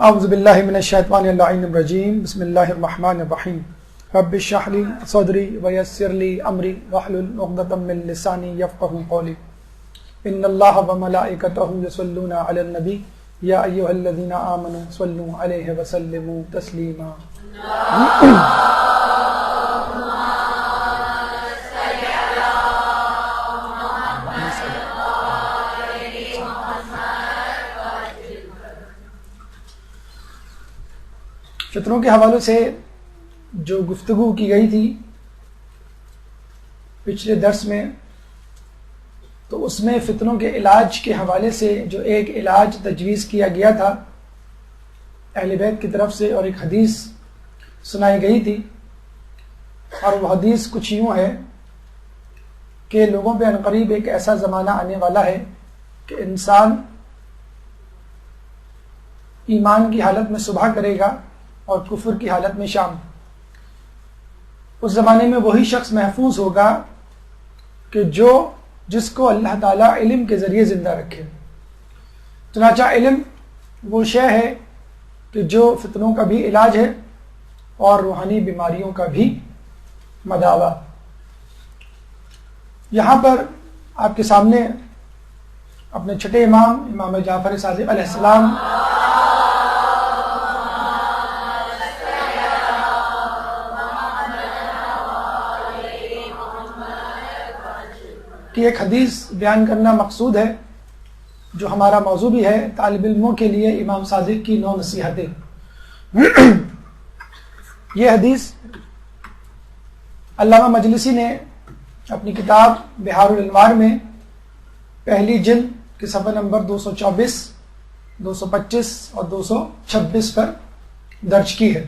اعوذ باللہ من الشیطان اللعین الرجیم بسم اللہ الرحمن الرحیم رب اشرح لی صدری ویسر لی امری واحلل عقدۃ من لسانی یفقهوا قولی ان اللہ وملائکتہ یصلون علی النبی یا ایھا الذین آمنوا صلوا علیہ وسلموا تسلیما۔ فتنوں کے حوالے سے جو گفتگو کی گئی تھی پچھلے درس میں، تو اس میں فتنوں کے علاج کے حوالے سے جو ایک علاج تجویز کیا گیا تھا اہل بیت کی طرف سے، اور ایک حدیث سنائی گئی تھی، اور وہ حدیث کچھ یوں ہے کہ لوگوں پہ عنقریب ایک ایسا زمانہ آنے والا ہے کہ انسان ایمان کی حالت میں صبح کرے گا اور کفر کی حالت میں شام۔ اس زمانے میں وہی شخص محفوظ ہوگا کہ جس کو اللہ تعالیٰ علم کے ذریعے زندہ رکھے۔ چنانچہ علم وہ شے ہے کہ جو فتنوں کا بھی علاج ہے اور روحانی بیماریوں کا بھی مداوا۔ یہاں پر آپ کے سامنے اپنے چھٹے امام جعفر صادق علیہ السلام کی ایک حدیث بیان کرنا مقصود ہے، جو ہمارا موضوع بھی ہے، طالب علموں کے لیے امام صادق کی 9 نصیحتیں۔ یہ حدیث علامہ مجلسی نے اپنی کتاب بحار الانوار میں پہلی جلد کے صفحہ نمبر 224، 225 اور 226 پر درج کی ہے،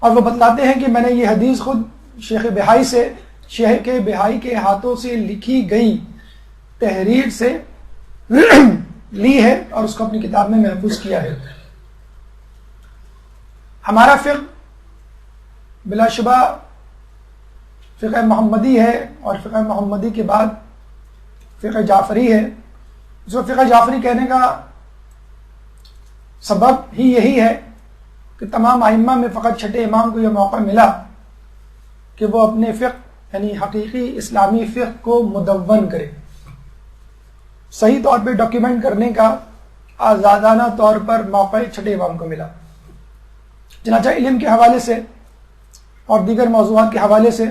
اور وہ بتلاتے ہیں کہ میں نے یہ حدیث خود شیخ بہائی کے ہاتھوں سے لکھی گئی تحریر سے لی ہے اور اس کو اپنی کتاب میں محفوظ کیا ہے۔ ہمارا فقہ بلا شبہ فقہ محمدی ہے، اور فقہ محمدی کے بعد فقہ جعفری ہے۔ اس کو فقہ جعفری کہنے کا سبب ہی یہی ہے کہ تمام ائمہ میں فقط چھٹے امام کو یہ موقع ملا کہ وہ اپنے فقہ یعنی حقیقی اسلامی فقہ کو مدون کرے، صحیح طور پہ ڈاکیومنٹ کرنے کا آزادانہ طور پر موقع چھٹے امام کو ملا۔ چنانچہ علم کے حوالے سے اور دیگر موضوعات کے حوالے سے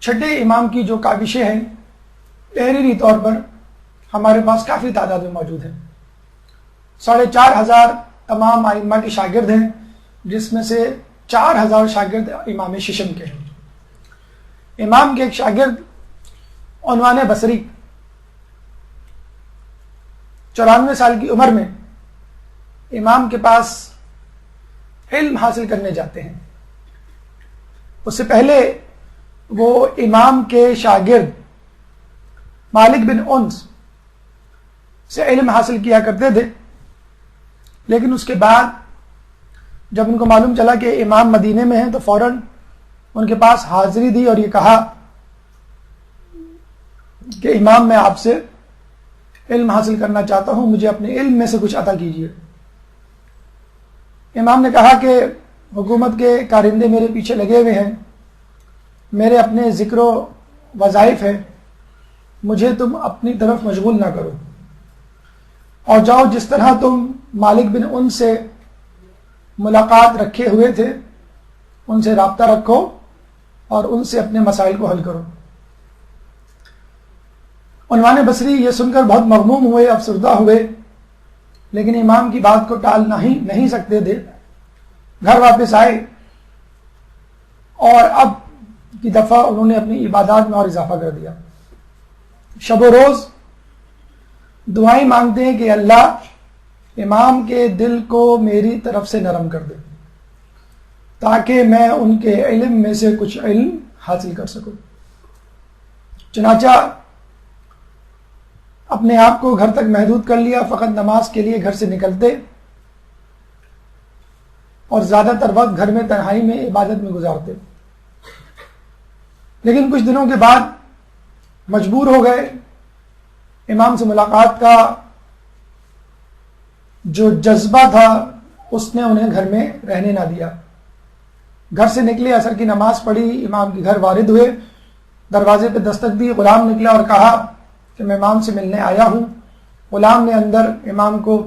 چھٹے امام کی جو کاوشیں ہیں تحریری طور پر ہمارے پاس کافی تعداد میں موجود ہیں۔ 4,500 تمام ائمہ کے شاگرد ہیں، جس میں سے 4,000 شاگرد امام ششم کے ہیں۔ امام کے ایک شاگرد عنوان بصری 94 سال کی عمر میں امام کے پاس علم حاصل کرنے جاتے ہیں۔ اس سے پہلے وہ امام کے شاگرد مالک بن انس سے علم حاصل کیا کرتے تھے، لیکن اس کے بعد جب ان کو معلوم چلا کہ امام مدینے میں ہیں تو فوراً ان کے پاس حاضری دی اور یہ کہا کہ امام میں آپ سے علم حاصل کرنا چاہتا ہوں، مجھے اپنے علم میں سے کچھ عطا کیجیے۔ امام نے کہا کہ حکومت کے کارندے میرے پیچھے لگے ہوئے ہیں، میرے اپنے ذکر و وظائف ہیں، مجھے تم اپنی طرف مشغول نہ کرو، اور جاؤ جس طرح تم مالک بن ان سے ملاقات رکھے ہوئے تھے ان سے رابطہ رکھو اور ان سے اپنے مسائل کو حل کرو۔ عنوان بصری یہ سن کر بہت مغموم ہوئے، افسردہ ہوئے، لیکن امام کی بات کو ٹال نہیں سکتے تھے۔ گھر واپس آئے اور اب کی دفعہ انہوں نے اپنی عبادات میں اور اضافہ کر دیا۔ شب و روز دعائیں مانگتے ہیں کہ اللہ امام کے دل کو میری طرف سے نرم کر دے تاکہ میں ان کے علم میں سے کچھ علم حاصل کر سکوں۔ چنانچہ اپنے آپ کو گھر تک محدود کر لیا، فقط نماز کے لیے گھر سے نکلتے اور زیادہ تر وقت گھر میں تنہائی میں عبادت میں گزارتے۔ لیکن کچھ دنوں کے بعد مجبور ہو گئے، امام سے ملاقات کا جو جذبہ تھا اس نے انہیں گھر میں رہنے نہ دیا. گھر سے نکلے, عصر کی نماز پڑھی, امام کے گھر وارد ہوئے, دروازے پہ دستک دی, غلام نکلا اور کہا کہ میں امام سے ملنے آیا ہوں. غلام نے اندر امام کو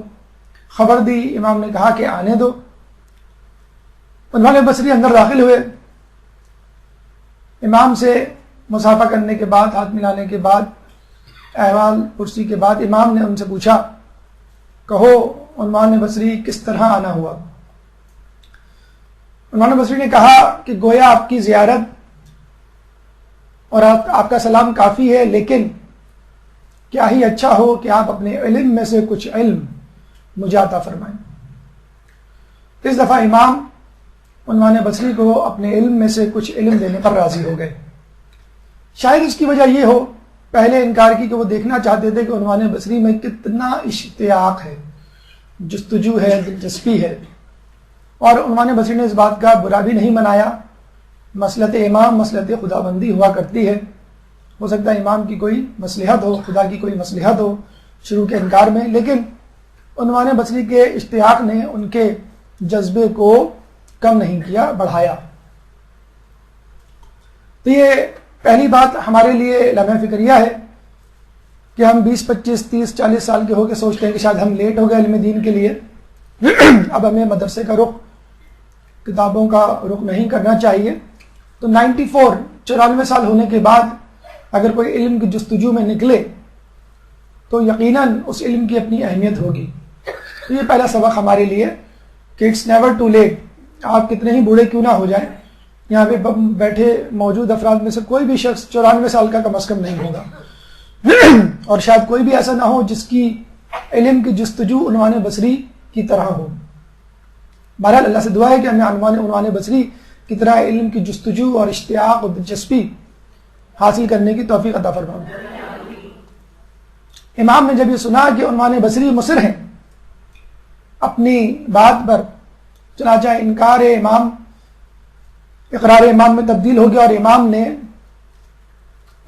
خبر دی, امام نے کہا کہ آنے دو. عنوان بصری اندر داخل ہوئے. امام سے مصافحہ کرنے کے بعد, ہاتھ ملانے کے بعد, احوال پرسی کے بعد امام نے ان سے پوچھا, کہو عنوان بصری کس طرح آنا ہوا؟ عنوان بصری نے کہا کہ گویا آپ کی زیارت اور آپ کا سلام کافی ہے, لیکن کیا ہی اچھا ہو کہ آپ اپنے علم میں سے کچھ علم مجھے عطا فرمائیں. اس دفعہ امام عنوان بصری کو اپنے علم میں سے کچھ علم دینے پر راضی ہو گئے. شاید اس کی وجہ یہ ہو, پہلے انکار کی کہ وہ دیکھنا چاہتے تھے کہ عنوان بصری میں کتنا اشتیاق ہے, جستجو ہے, دلچسپی ہے. اور عنوان بصری نے اس بات کا برا بھی نہیں منایا. مصلحت امام مصلحت خدا بندی ہوا کرتی ہے. ہو سکتا ہے امام کی کوئی مصلحت ہو, خدا کی کوئی مصلحت ہو شروع کے انکار میں, لیکن عنوان بصری کے اشتیاق نے ان کے جذبے کو کم نہیں کیا, بڑھایا. تو یہ پہلی بات ہمارے لیے لمحہ فکریہ ہے کہ ہم 20, 25, 30, 40 سال کے ہو کے سوچتے ہیں کہ شاید ہم لیٹ ہو گئے علم دین کے لیے, اب ہمیں مدرسے کا رخ, کتابوں کا رخ نہیں کرنا چاہیے. تو 94 سال ہونے کے بعد اگر کوئی علم کی جستجو میں نکلے تو یقیناً اس علم کی اپنی اہمیت ہوگی. تو یہ پہلا سبق ہمارے لیے کہ اٹس نیور ٹو لیٹ. آپ کتنے ہی بوڑھے کیوں نہ ہو جائیں, یہاں پہ بیٹھے موجود افراد میں سے کوئی بھی شخص 94 سال کا کم از کم نہیں ہوگا, اور شاید کوئی بھی ایسا نہ ہو جس کی علم کی جستجو عنوان بصری کی طرح ہو. بہرحال اللہ سے دعا ہے کہ ہمیں عنوان بصری کی طرح علم کی جستجو اور اشتیاق اور دلچسپی حاصل کرنے کی توفیق عطا فرمائے. امام نے جب یہ سنا کہ عنوان بصری مصر ہیں اپنی بات پر, چنانچہ انکار امام اقرار امام میں تبدیل ہو گیا اور امام نے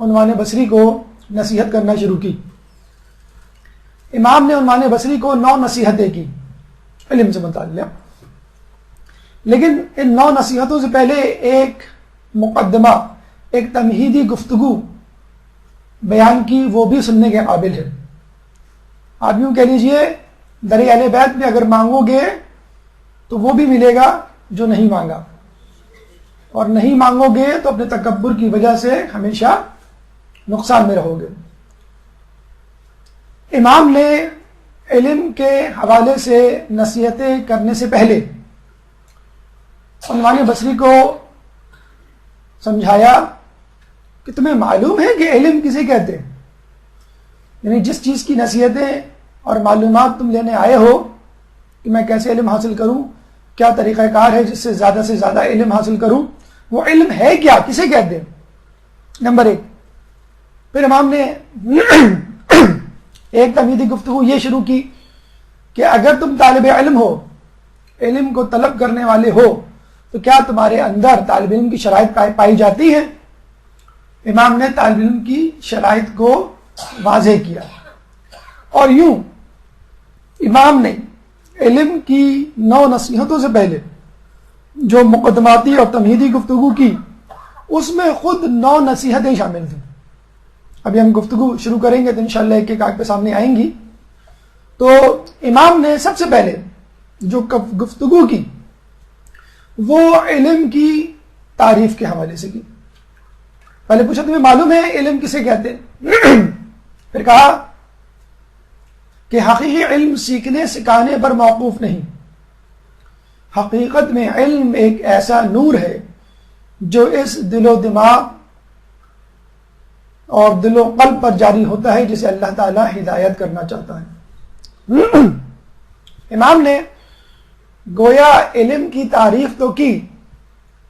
عنوان بصری کو نصیحت کرنا شروع کی. امام نے عنوان بصری کو 9 نصیحتیں کی علم سے متعلق, لیکن ان 9 نصیحتوں سے پہلے ایک مقدمہ, ایک تمہیدی گفتگو بیان کی, وہ بھی سننے کے قابل ہے. آپ یوں کہہ لیجئے در اہل بیت میں اگر مانگو گے تو وہ بھی ملے گا جو نہیں مانگا, اور نہیں مانگو گے تو اپنے تکبر کی وجہ سے ہمیشہ نقصان میں رہو گے. امام نے علم کے حوالے سے نصیحتیں کرنے سے پہلے عنوان بصری کو سمجھایا کہ تمہیں معلوم ہے کہ علم کسے کہتے ہیں, یعنی جس چیز کی نصیحتیں اور معلومات تم لینے آئے ہو کہ میں کیسے علم حاصل کروں, کیا طریقہ کار ہے جس سے زیادہ علم حاصل کروں, وہ علم ہے کیا, کسے کہتے ہیں, نمبر 1. پھر امام نے ایک تمہیدی گفتگو یہ شروع کی کہ اگر تم طالب علم ہو, علم کو طلب کرنے والے ہو, تو کیا تمہارے اندر طالب علم کی شرائط پائی جاتی ہیں. امام نے طالب علم کی شرائط کو واضح کیا, اور یوں امام نے علم کی 9 نصیحتوں سے پہلے جو مقدماتی اور تمہیدی گفتگو کی, اس میں خود 9 نصیحتیں شامل تھیں. ابھی ہم گفتگو شروع کریں گے تو انشاءاللہ ایک ایک آنکھ پہ سامنے آئیں گی. تو امام نے سب سے پہلے جو گفتگو کی وہ علم کی تعریف کے حوالے سے کی. پہلے پوچھا تمہیں معلوم ہے علم کسے کہتے ہیں, پھر کہا کہ حقیقی علم سیکھنے سکھانے پر موقوف نہیں, حقیقت میں علم ایک ایسا نور ہے جو اس دل و دماغ اور دل و قلب پر جاری ہوتا ہے جسے اللہ تعالی ہدایت کرنا چاہتا ہے. امام نے گویا علم کی تعریف تو کی,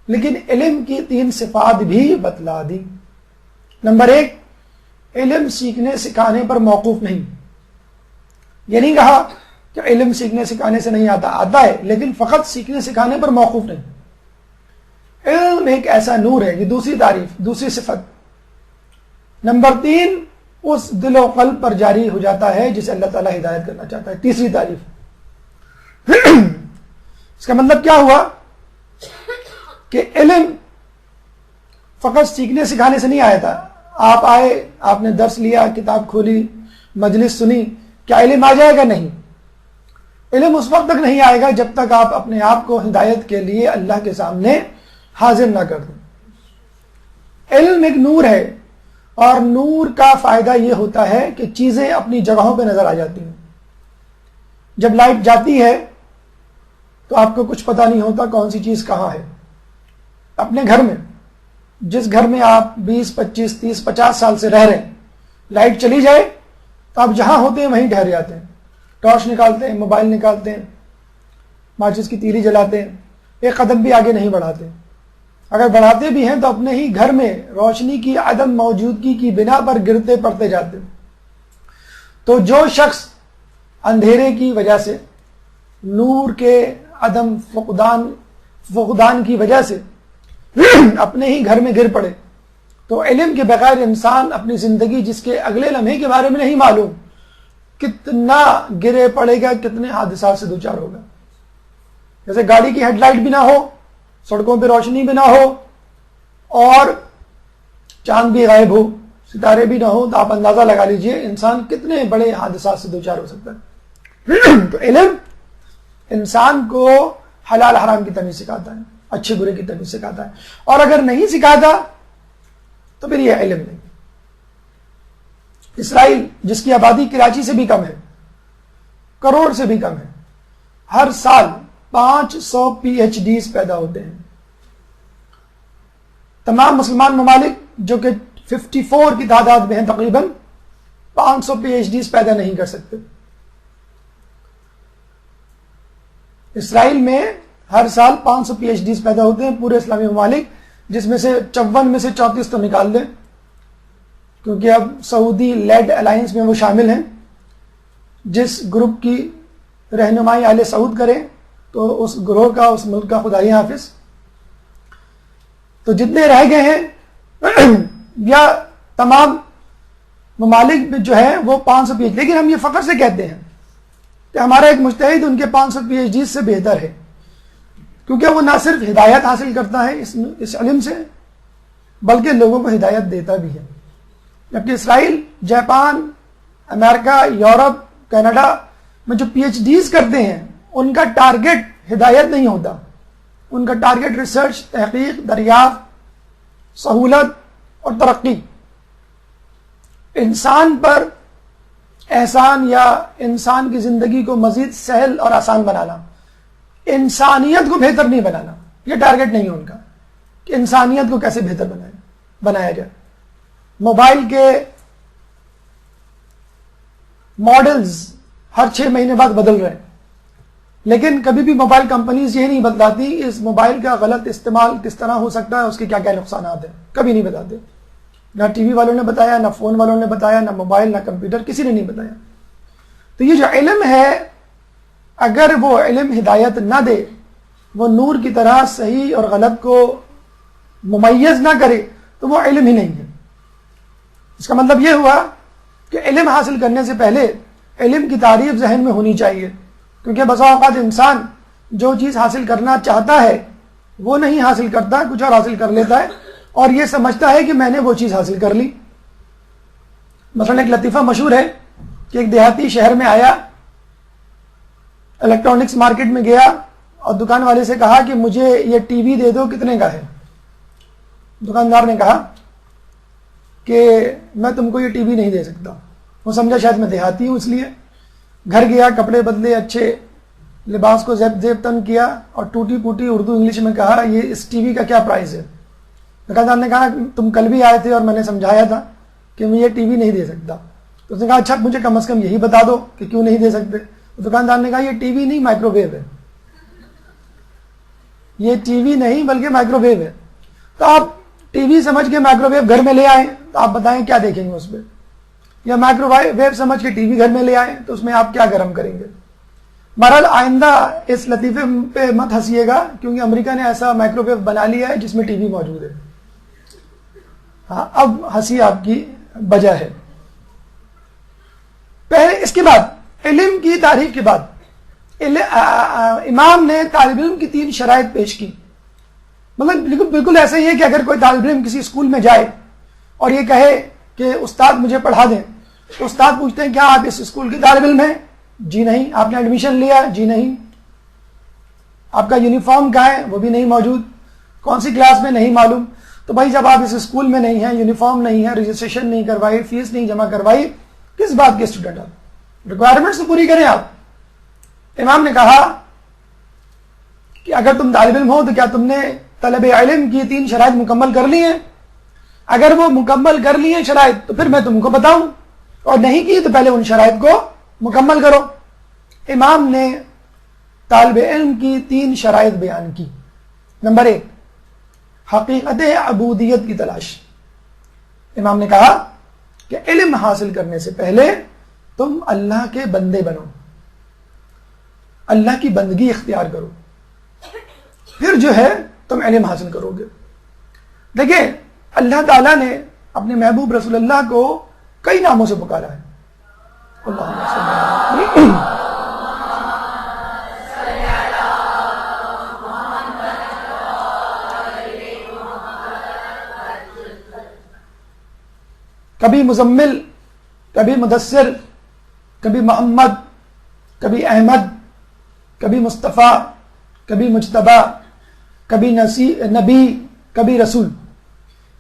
لیکن علم کی 3 صفات بھی بتلا دی. نمبر 1, علم سیکھنے سکھانے پر موقوف نہیں. یہ نہیں کہا کہ علم سیکھنے سکھانے سے نہیں آتا ہے, لیکن فقط سیکھنے سکھانے پر موقوف نہیں. علم ایک ایسا نور ہے, یہ دوسری تعریف, دوسری صفت. نمبر 3, اس دل و قلب پر جاری ہو جاتا ہے جسے اللہ تعالیٰ ہدایت کرنا چاہتا ہے, تیسری تعریف. اس کا مطلب کیا ہوا کہ علم فقط سیکھنے سکھانے سے نہیں آیا تھا. آپ آئے, آپ نے درس لیا, کتاب کھولی, مجلس سنی, کیا علم آ جائے گا؟ نہیں. علم اس وقت تک نہیں آئے گا جب تک آپ اپنے آپ کو ہدایت کے لیے اللہ کے سامنے حاضر نہ کر دیں. علم ایک نور ہے, اور نور کا فائدہ یہ ہوتا ہے کہ چیزیں اپنی جگہوں پہ نظر آ جاتی ہیں. جب لائٹ جاتی ہے تو آپ کو کچھ پتہ نہیں ہوتا کون سی چیز کہاں ہے. اپنے گھر میں, جس گھر میں آپ 20, 25, 30, 50 سال سے رہ رہے ہیں, لائٹ چلی جائے تو آپ جہاں ہوتے ہیں وہیں ٹھہر جاتے ہیں. ٹارچ نکالتے ہیں, موبائل نکالتے ہیں, ماچس کی تیلی جلاتے ہیں, ایک قدم بھی آگے نہیں بڑھاتے. اگر بڑھاتے بھی ہیں تو اپنے ہی گھر میں روشنی کی عدم موجودگی کی بنا پر گرتے پڑتے جاتے ہیں. تو جو شخص اندھیرے کی وجہ سے, نور کے عدم فقدان کی وجہ سے اپنے ہی گھر میں گر پڑے, تو علم کے بغیر انسان اپنی زندگی, جس کے اگلے لمحے کے بارے میں نہیں معلوم, کتنا گرے پڑے گا, کتنے حادثات سے دوچار ہوگا. جیسے گاڑی کی ہیڈ لائٹ بھی نہ ہو, سڑکوں پہ روشنی بھی نہ ہو, اور چاند بھی غائب ہو, ستارے بھی نہ ہو, تو آپ اندازہ لگا لیجئے انسان کتنے بڑے حادثات سے دوچار ہو سکتا ہے. تو علم انسان کو حلال حرام کی تمیز سکھاتا ہے, اچھے برے کی تمیز سکھاتا ہے, اور اگر نہیں سکھاتا تو پھر یہ علم نہیں. اسرائیل, جس کی آبادی کراچی سے بھی کم ہے, کروڑ سے بھی کم ہے, ہر سال 500 PhDs پیدا ہوتے ہیں. تمام مسلمان ممالک جو کہ 54 کی تعداد میں ہیں تقریباً, 500 PhDs پیدا نہیں کر سکتے. اسرائیل میں ہر سال 500 PhDs پیدا ہوتے ہیں, پورے اسلامی ممالک, جس میں سے 54 میں سے 34 تو نکال دیں, کیونکہ اب سعودی لیڈ الائنس میں وہ شامل ہیں. جس گروپ کی رہنمائی آل سعود کرے تو اس گروہ کا, اس ملک کا خدا ہی حافظ. تو جتنے رہ گئے ہیں یا تمام ممالک میں جو ہے وہ 500 PhD, لیکن ہم یہ فخر سے کہتے ہیں کہ ہمارا ایک مجتہد ان کے 500 PhD سے بہتر ہے, کیونکہ وہ نہ صرف ہدایت حاصل کرتا ہے اس علم سے, بلکہ لوگوں کو ہدایت دیتا بھی ہے. جبکہ اسرائیل, جاپان, امریکہ, یورپ, کینیڈا میں جو PhDs کرتے ہیں, ان کا ٹارگٹ ہدایت نہیں ہوتا, ان کا ٹارگٹ ریسرچ, تحقیق, دریافت, سہولت اور ترقی, انسان پر احسان یا انسان کی زندگی کو مزید سہل اور آسان بنانا, انسانیت کو بہتر نہیں بنانا. یہ ٹارگٹ نہیں ہے ان کا کہ انسانیت کو کیسے بہتر بنایا جائے. موبائل کے ماڈلز ہر 6 مہینے بعد بدل رہے ہیں, لیکن کبھی بھی موبائل کمپنیز یہ نہیں بتلاتی اس موبائل کا غلط استعمال کس طرح ہو سکتا ہے, اس کے کیا کیا نقصانات ہیں, کبھی نہیں بتاتے. نہ ٹی وی والوں نے بتایا, نہ فون والوں نے بتایا, نہ موبائل, نہ کمپیوٹر, کسی نے نہیں بتایا. تو یہ جو علم ہے, اگر وہ علم ہدایت نہ دے, وہ نور کی طرح صحیح اور غلط کو ممیز نہ کرے, تو وہ علم ہی نہیں ہے. اس کا مطلب یہ ہوا کہ علم حاصل کرنے سے پہلے علم کی تعریف ذہن میں ہونی چاہیے, کیونکہ بسا اوقات انسان جو چیز حاصل کرنا چاہتا ہے وہ نہیں حاصل کرتا, کچھ اور حاصل کر لیتا ہے, اور یہ سمجھتا ہے کہ میں نے وہ چیز حاصل کر لی. مثلا ایک لطیفہ مشہور ہے کہ ایک دیہاتی شہر میں آیا, الیکٹرانکس مارکیٹ میں گیا اور دکان والے سے کہا کہ مجھے یہ ٹی وی دے دو, کتنے کا ہے؟ دکاندار نے کہا کہ میں تم کو یہ ٹی وی نہیں دے سکتا. وہ سمجھا شاید میں دیہاتی ہوں, اس لیے گھر گیا, کپڑے بدلے, اچھے لباس کو زیب تن کیا, اور ٹوٹی پوٹی اردو انگلش میں کہا یہ اس ٹی وی کا کیا پرائز ہے. دکاندار نے کہا تم کل بھی آئے تھے اور میں نے سمجھایا تھا کہ میں یہ ٹی وی نہیں دے سکتا. تو اس نے کہا اچھا مجھے کم از کم یہی بتا دو کہ کیوں نہیں دے سکتے. تو دکاندار نے کہا یہ ٹی وی نہیں مائکرو ویو ہے, یہ ٹی وی نہیں بلکہ مائکرو ویو ہے. تو آپ ٹی وی سمجھ کے مائکرو ویو گھر میں لے آئیں تو آپ بتائیں کیا دیکھیں گے اس پہ, یا مائکرو ویو سمجھ کے ٹی وی گھر میں لے آئیں تو اس میں آپ کیا گرم کریں گے. بہرحال آئندہ اس لطیفے پہ مت ہنسیے گا, کیونکہ امریکہ نے ایسا مائکرو ویو بنا لیا ہے جس میں ٹی وی موجود ہے. ہاں, اب ہنسی آپ کی بجا ہے. پہلے اس کے بعد علم کی تعریف کے بعد امام نے طالب علم کی 3 شرائط پیش کی. مطلب بالکل ایسا ہی ہے کہ اگر کوئی طالب علم کسی اسکول میں جائے اور یہ کہے کہ استاد مجھے پڑھا دیں، تو استاد پوچھتے ہیں کیا آپ اس اسکول کے طالب علم ہیں؟ جی نہیں. آپ نے ایڈمیشن لیا؟ جی نہیں. آپ کا یونیفارم کہاں ہے؟ وہ بھی نہیں موجود. کون سی کلاس میں؟ نہیں معلوم. تو بھائی جب آپ اس اسکول میں نہیں ہیں، یونیفارم نہیں ہے، رجسٹریشن نہیں کروائی، فیس نہیں جمع کروائی، کس بات کے اسٹوڈنٹ آپ؟ ریکوائرمنٹس تو پوری کریں آپ. امام نے کہا کہ اگر تم طالب علم ہو تو کیا تم نے طلب علم کی 3 شرائط مکمل کر لی ہیں؟ اگر وہ مکمل کر لی ہیں شرائط تو پھر میں تم کو بتاؤں، اور نہیں کی تو پہلے ان شرائط کو مکمل کرو. امام نے طالب علم کی 3 شرائط بیان کی. نمبر 1، حقیقت عبودیت کی تلاش. امام نے کہا کہ علم حاصل کرنے سے پہلے تم اللہ کے بندے بنو، اللہ کی بندگی اختیار کرو، پھر جو ہے تم علم حاصل کرو گے. دیکھیں اللہ تعالیٰ نے اپنے محبوب رسول اللہ کو کئی ناموں سے پکارا ہے. اللہم صلی اللہ کبھی مزمل، کبھی مدثر، کبھی محمد، کبھی احمد، کبھی مصطفیٰ، کبھی مجتبی، کبھی نبی، کبھی رسول.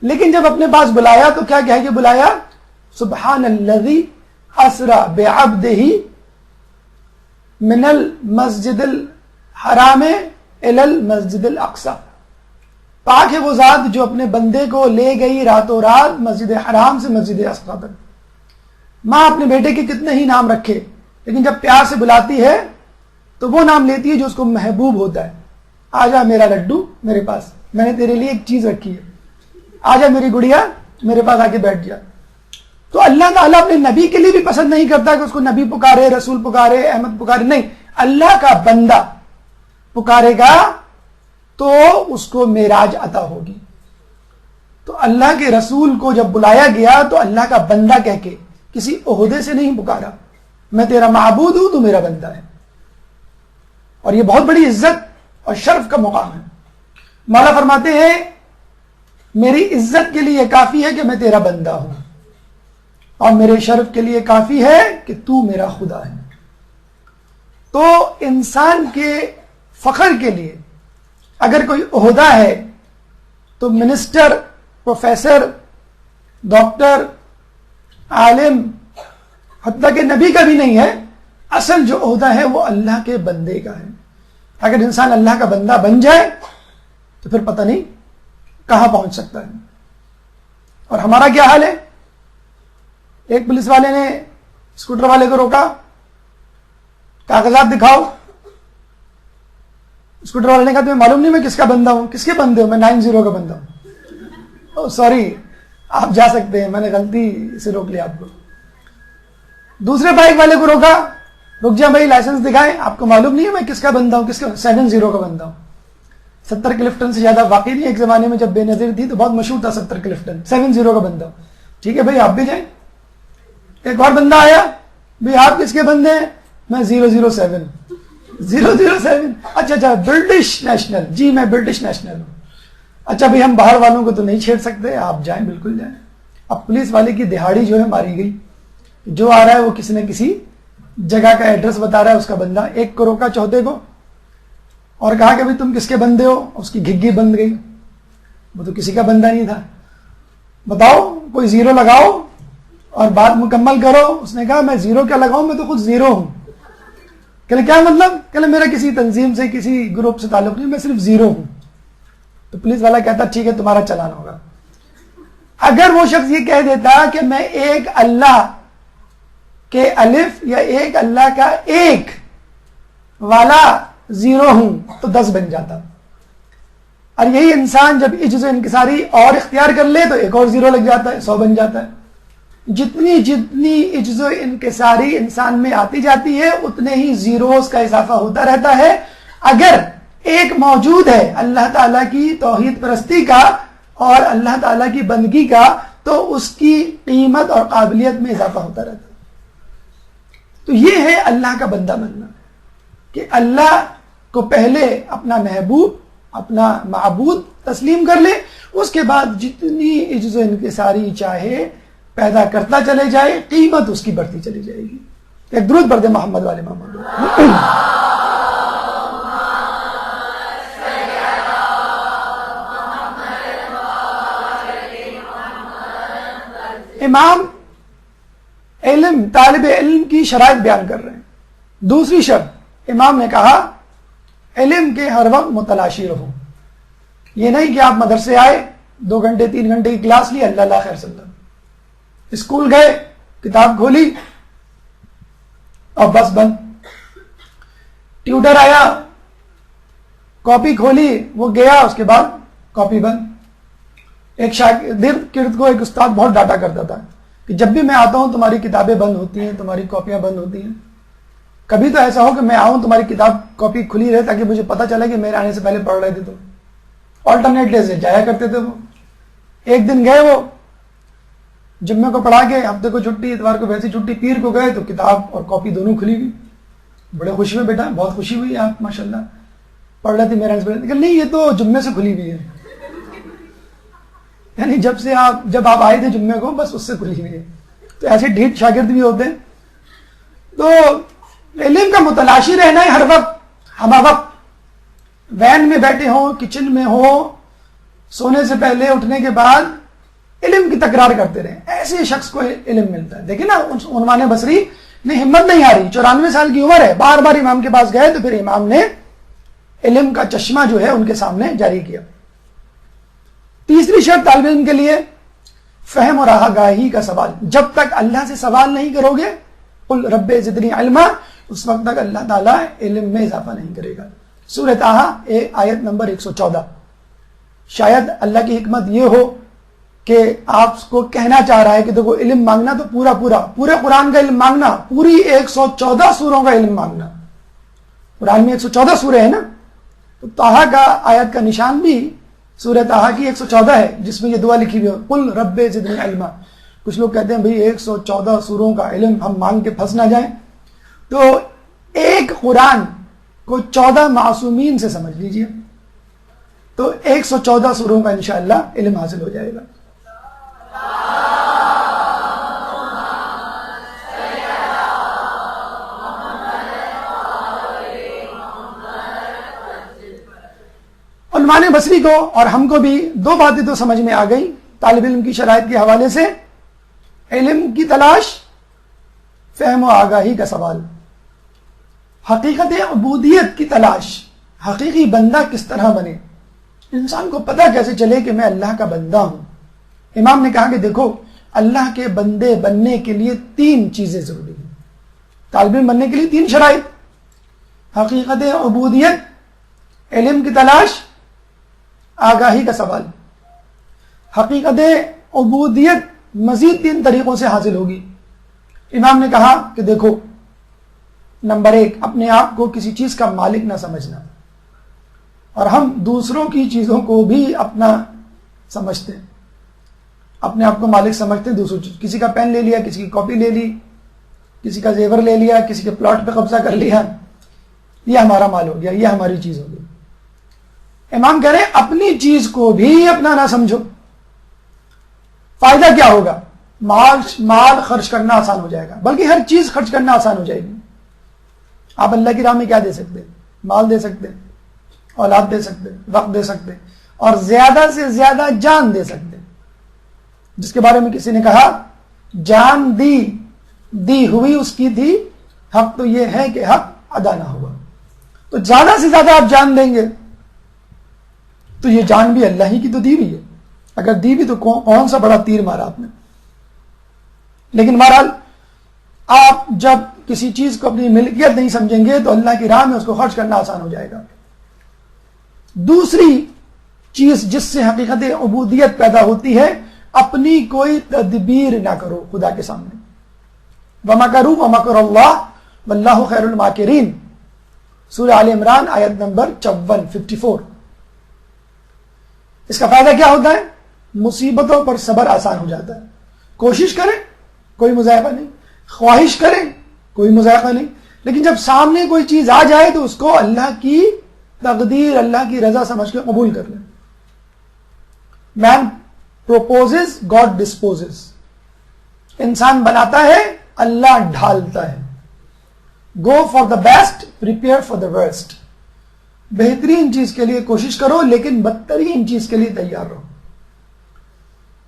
لیکن جب اپنے پاس بلایا تو کیا کہہ کے بلایا؟ سبحان الذی اسری بعبدہ من المسجد الحرام الی المسجد الاقصی. پاک ہے وہ ذات جو اپنے بندے کو لے گئی راتوں رات مسجد حرام سے مسجد اقصی تک. ماں اپنے بیٹے کے کتنے ہی نام رکھے، لیکن جب پیار سے بلاتی ہے تو وہ نام لیتی ہے جو اس کو محبوب ہوتا ہے. آجا میرا لڈو میرے پاس، میں نے تیرے لیے ایک چیز رکھی ہے. آجا میری گڑیا میرے پاس آ کے بیٹھ جا. تو اللہ تعالیٰ اپنے نبی کے لیے بھی پسند نہیں کرتا کہ اس کو نبی پکارے، رسول پکارے، احمد پکارے. نہیں، اللہ کا بندہ پکارے گا تو اس کو معراج عطا ہوگی. تو اللہ کے رسول کو جب بلایا گیا تو اللہ کا بندہ کہہ کے، کسی عہدے سے نہیں پکارا. میں تیرا معبود ہوں، تو میرا بندہ ہے. اور یہ بہت بڑی عزت اور شرف کا مقام ہے. مولا فرماتے ہیں میری عزت کے لیے کافی ہے کہ میں تیرا بندہ ہوں، اور میرے شرف کے لیے کافی ہے کہ تو میرا خدا ہے. تو انسان کے فخر کے لیے اگر کوئی عہدہ ہے تو منسٹر، پروفیسر، ڈاکٹر، عالم، حتیٰ کہ نبی کا بھی نہیں ہے. اصل جو عہدہ ہے وہ اللہ کے بندے کا ہے. اگر انسان اللہ کا بندہ بن جائے تو پھر پتہ نہیں کہاں پہنچ سکتا ہے. اور ہمارا کیا حال ہے؟ ایک پولیس والے نے اسکوٹر والے کو روکا، کاغذات دکھاؤ. اسکوٹر والے نے کہا تمہیں معلوم نہیں میں کس کا بندہ ہوں؟ کس کے بندے ہوں؟ میں 90 کا بندہ ہوں. سوری آپ جا سکتے ہیں، میں نے غلطی سے روک لیا آپ کو. دوسرے بائک والے کو روکا، رک جا بھائی لائسنس دکھائیں. آپ کو معلوم نہیں ہے میں کس کا بندہ ہوں؟ کس کا؟ 70 کا بندہ ہوں. 70 کلفٹن سے زیادہ واقعی نہیں. ایک زمانے میں جب بے نظیر تھی تو بہت مشہور تھا 70 کلفٹن. 70 کا بندہ ہوں. ٹھیک ہے بھائی آپ بھی جائیں. ایک اور بندہ آیا، بھائی آپ کس کے بندے ہیں؟ میں 007. 007 اچھا برٹش نیشنل. جی میں برٹش نیشنل ہوں. اچھا بھائی ہم باہر والوں کو تو نہیں چھیڑ سکتے، آپ جائیں بالکل جائیں. اب پولیس والے کی دہاڑی جو ہے ماری گئی. جو آ رہا ہے وہ کسی نہ کسی جگہ کا ایڈریس بتا رہا ہے اس کا بندہ. ایک کو روکا چوتھے کو اور کہا کہ بھائی تم کس کے بندے ہو؟ اس کی گھگی بند گئی، وہ تو کسی کا بندہ نہیں تھا. بتاؤ کوئی 0 لگاؤ اور بات مکمل کرو. اس نے کہا میں 0 کیا لگاؤں، میں تو خود 0 ہوں. کہ کیا مطلب؟ کہ میرا کسی تنظیم سے کسی گروپ سے تعلق نہیں، میں صرف 0 ہوں. تو پولیس والا کہتا ٹھیک ہے تمہارا چلان ہوگا. اگر وہ شخص یہ کہہ دیتا کہ میں ایک اللہ کے الف یا ایک اللہ کا ایک والا 0 ہوں تو 10 بن جاتا. اور یہی انسان جب عجز و انکساری اور اختیار کر لے تو ایک اور 0 لگ جاتا ہے، 100 بن جاتا ہے. جتنی عجز و انکساری انسان میں آتی جاتی ہے اتنے ہی زیروز کا اضافہ ہوتا رہتا ہے. اگر ایک موجود ہے اللہ تعالیٰ کی توحید پرستی کا اور اللہ تعالیٰ کی بندگی کا تو اس کی قیمت اور قابلیت میں اضافہ ہوتا رہتا ہے. تو یہ ہے اللہ کا بندہ بننا. کہ اللہ کو پہلے اپنا محبوب، اپنا معبود تسلیم کر لے، اس کے بعد جتنی عجز و انکساری چاہے پیدا کرتا چلے جائے، قیمت اس کی بڑھتی چلی جائے گی. ایک درود پڑھ دے محمد والے محمد. امام علم، طالب علم کی شرائط بیان کر رہے ہیں. دوسری شرط امام نے کہا علم کے ہر وقت متلاشی رہو. یہ نہیں کہ آپ مدرسے آئے 2 گھنٹے 3 گھنٹے کی کلاس لی، اللہ خیر سلم، اسکول گئے کتاب کھولی اور بس بند. ٹیوٹر آیا کاپی کھولی، وہ گیا، اس کے بعد کاپی بند. ایک شاگرد کو ایک استاد بہت ڈانٹا کرتا تھا کہ جب بھی میں آتا ہوں تمہاری کتابیں بند ہوتی ہیں، تمہاری کاپیاں بند ہوتی ہیں. کبھی تو ایسا ہو کہ میں آؤں تمہاری کتاب کاپی کھلی رہے تاکہ مجھے پتا چلے کہ میرے آنے سے پہلے پڑھ رہے تھے. تم آلٹرنیٹ ڈے سے جایا کرتے تھے. وہ ایک دن گئے، وہ جمعے کو پڑھا کے، ہفتے کو چھٹی، اتوار کو ویسی چھٹی، پیر کو گئے تو کتاب اور کاپی دونوں کھلی ہوئی. بڑے خوشی ہوئے، بیٹا بہت خوشی ہوئی، آپ ماشاءاللہ پڑھ رہے تھے میرے آنے سے پہلے. نہیں، یہ تو جمعے سے کھلی ہوئی ہے. یعنی جب آپ آئے تھے جمعے کو، بس اس سے کھلی ہوئی ہے. تو ایسے ڈھیٹ شاگرد بھی ہوتے ہیں. تو علم کا متلاشی رہنا ہے ہر وقت، ہمہ وقت. وین میں بیٹھے ہوں، کچن میں ہو، سونے سے پہلے اٹھنے کے بعد علم کی تکرار کرتے رہیں. ایسے شخص کو علم ملتا ہے. دیکھیں نا عنوان بصری نے ہمت نہیں ہاری، 94 سال کی عمر ہے، بار بار امام کے پاس گئے تو پھر امام نے علم کا چشمہ جو ہے ان کے سامنے جاری کیا. تیسری شرط طالب علم کے لیے فہم اور آگاہی کا سوال. جب تک اللہ سے سوال نہیں کرو گے، قل رب زدنی علما، اس وقت تک اللہ تعالیٰ علم میں اضافہ نہیں کرے گا. سورۃ طٰہٰ آیت نمبر 114. شاید اللہ کی حکمت یہ ہو کہ آپ کو کہنا چاہ رہا ہے کہ دیکھو علم مانگنا تو پورے قرآن کا علم مانگنا، پوری 114 سوروں کا علم مانگنا. قرآن میں 114 سورے ہیں نا، تو طٰہٰ کا آیت کا نشان بھی سورۃ طٰہٰ کی 114 ہے، جس میں یہ دعا لکھی ہوئی ہے، قل رب زدنی علما. کچھ لوگ کہتے ہیں بھئی 114 سوروں کا علم ہم مانگ کے پھنس نہ جائیں. تو ایک قرآن کو 14 معصومین سے سمجھ لیجئے، تو 114 سوروں کا انشاءاللہ علم حاصل ہو جائے گا. عنوان بصری کو اور ہم کو بھی 2 باتیں تو سمجھ میں آ گئی طالب علم کی شرائط کے حوالے سے. علم کی تلاش، فہم و آگاہی کا سوال، حقیقت عبودیت کی تلاش، حقیقی بندہ کس طرح بنے، انسان کو پتہ کیسے چلے کہ میں اللہ کا بندہ ہوں. امام نے کہا کہ دیکھو اللہ کے بندے بننے کے لیے 3 چیزیں ضروری ہیں. طالب علم بننے کے لیے 3 شرائط: حقیقت عبودیت، علم کی تلاش، آگاہی کا سوال. حقیقت عبودیت مزید 3 طریقوں سے حاصل ہوگی. امام نے کہا کہ دیکھو، نمبر 1، اپنے آپ کو کسی چیز کا مالک نہ سمجھنا. اور ہم دوسروں کی چیزوں کو بھی اپنا سمجھتے ہیں، اپنے آپ کو مالک سمجھتے ہیں دوسروں چیز. کسی کا پین لے لیا، کسی کی کاپی لے لی، کسی کا زیور لے لیا، کسی کے پلاٹ پہ قبضہ کر لیا، یہ ہمارا مال ہو گیا، یہ ہماری چیز ہو گئی. امام کہہ رہے ہیں اپنی چیز کو بھی اپنا نہ سمجھو. فائدہ کیا ہوگا؟ مال خرچ کرنا آسان ہو جائے گا، بلکہ ہر چیز خرچ کرنا آسان ہو جائے گی. آپ اللہ کی راہ میں کیا دے سکتے ہیں؟ مال دے سکتے ہیں، اولاد دے سکتے ہیں، وقت دے سکتے ہیں، اور زیادہ سے زیادہ جان دے سکتے ہیں. جس کے بارے میں کسی نے کہا جان دی ہوئی اس کی تھی، حق تو یہ ہے کہ حق ادا نہ ہوا. تو زیادہ سے زیادہ آپ جان دیں گے تو یہ جان بھی اللہ ہی کی تو دی ہوئی ہے. اگر دی بھی تو کون سا بڑا تیر مارا آپ نے. لیکن بہرحال آپ جب کسی چیز کو اپنی ملکیت نہیں سمجھیں گے تو اللہ کی راہ میں اس کو خرچ کرنا آسان ہو جائے گا. دوسری چیز جس سے حقیقت عبودیت پیدا ہوتی ہے، اپنی کوئی تدبیر نہ کرو خدا کے سامنے. وَمَكَرُوا وَمَكَرَ اللَّهُ وَاللَّهُ خَيْرُ الْمَاكِرِينَ، سورہ آل عمران آیت نمبر 54. اس کا فائدہ کیا ہوتا ہے؟ مصیبتوں پر صبر آسان ہو جاتا ہے. کوشش کریں، کوئی مذائقہ نہیں. خواہش کریں، کوئی مذائقہ نہیں. لیکن جب سامنے کوئی چیز آ جائے تو اس کو اللہ کی تقدیر، اللہ کی رضا سمجھ کے قبول کر لیں. مین پروپوزز، گاڈ ڈسپوزز. انسان بناتا ہے، اللہ ڈھالتا ہے. Go for the best, prepare for the worst. بہترین چیز کے لیے کوشش کرو لیکن بدترین چیز کے لیے تیار رہو.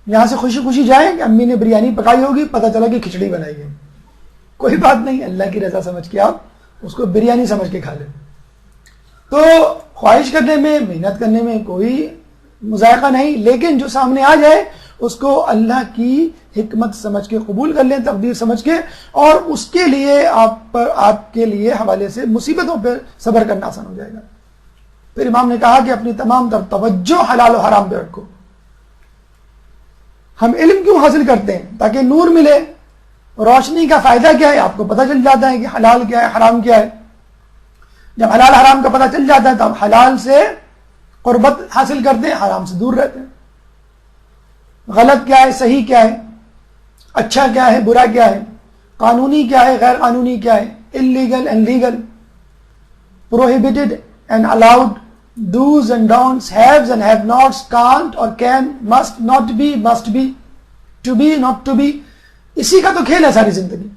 یہاں سے خوشی خوشی جائیں کہ امی نے بریانی پکائی ہوگی، پتہ چلا کہ کھچڑی بنائی ہے، کوئی بات نہیں، اللہ کی رضا سمجھ کے آپ اس کو بریانی سمجھ کے کھا لیں. تو خواہش کرنے میں، محنت کرنے میں کوئی مذائقہ نہیں، لیکن جو سامنے آ جائے اس کو اللہ کی حکمت سمجھ کے قبول کر لیں، تقدیر سمجھ کے، اور اس کے لیے آپ کے لیے حوالے سے مصیبتوں پہ صبر کرنا آسان ہو جائے گا. پھر امام نے کہا کہ اپنی تمام تر توجہ حلال و حرام پہ رکھو. ہم علم کیوں حاصل کرتے ہیں؟ تاکہ نور ملے. روشنی کا فائدہ کیا ہے؟ آپ کو پتہ چل جاتا ہے کہ حلال کیا ہے، حرام کیا ہے. جب حلال حرام کا پتہ چل جاتا ہے تو ہم حلال سے قربت حاصل کرتے ہیں، حرام سے دور رہتے ہیں. غلط کیا ہے، صحیح کیا ہے، اچھا کیا ہے، برا کیا ہے، قانونی کیا ہے، غیر قانونی کیا ہے، illegal and legal, prohibited and allowed, do's and don'ts, haves and have nots, can't or can, must not be, must be, to be not to be. اسی کا تو کھیل ہے ساری زندگی.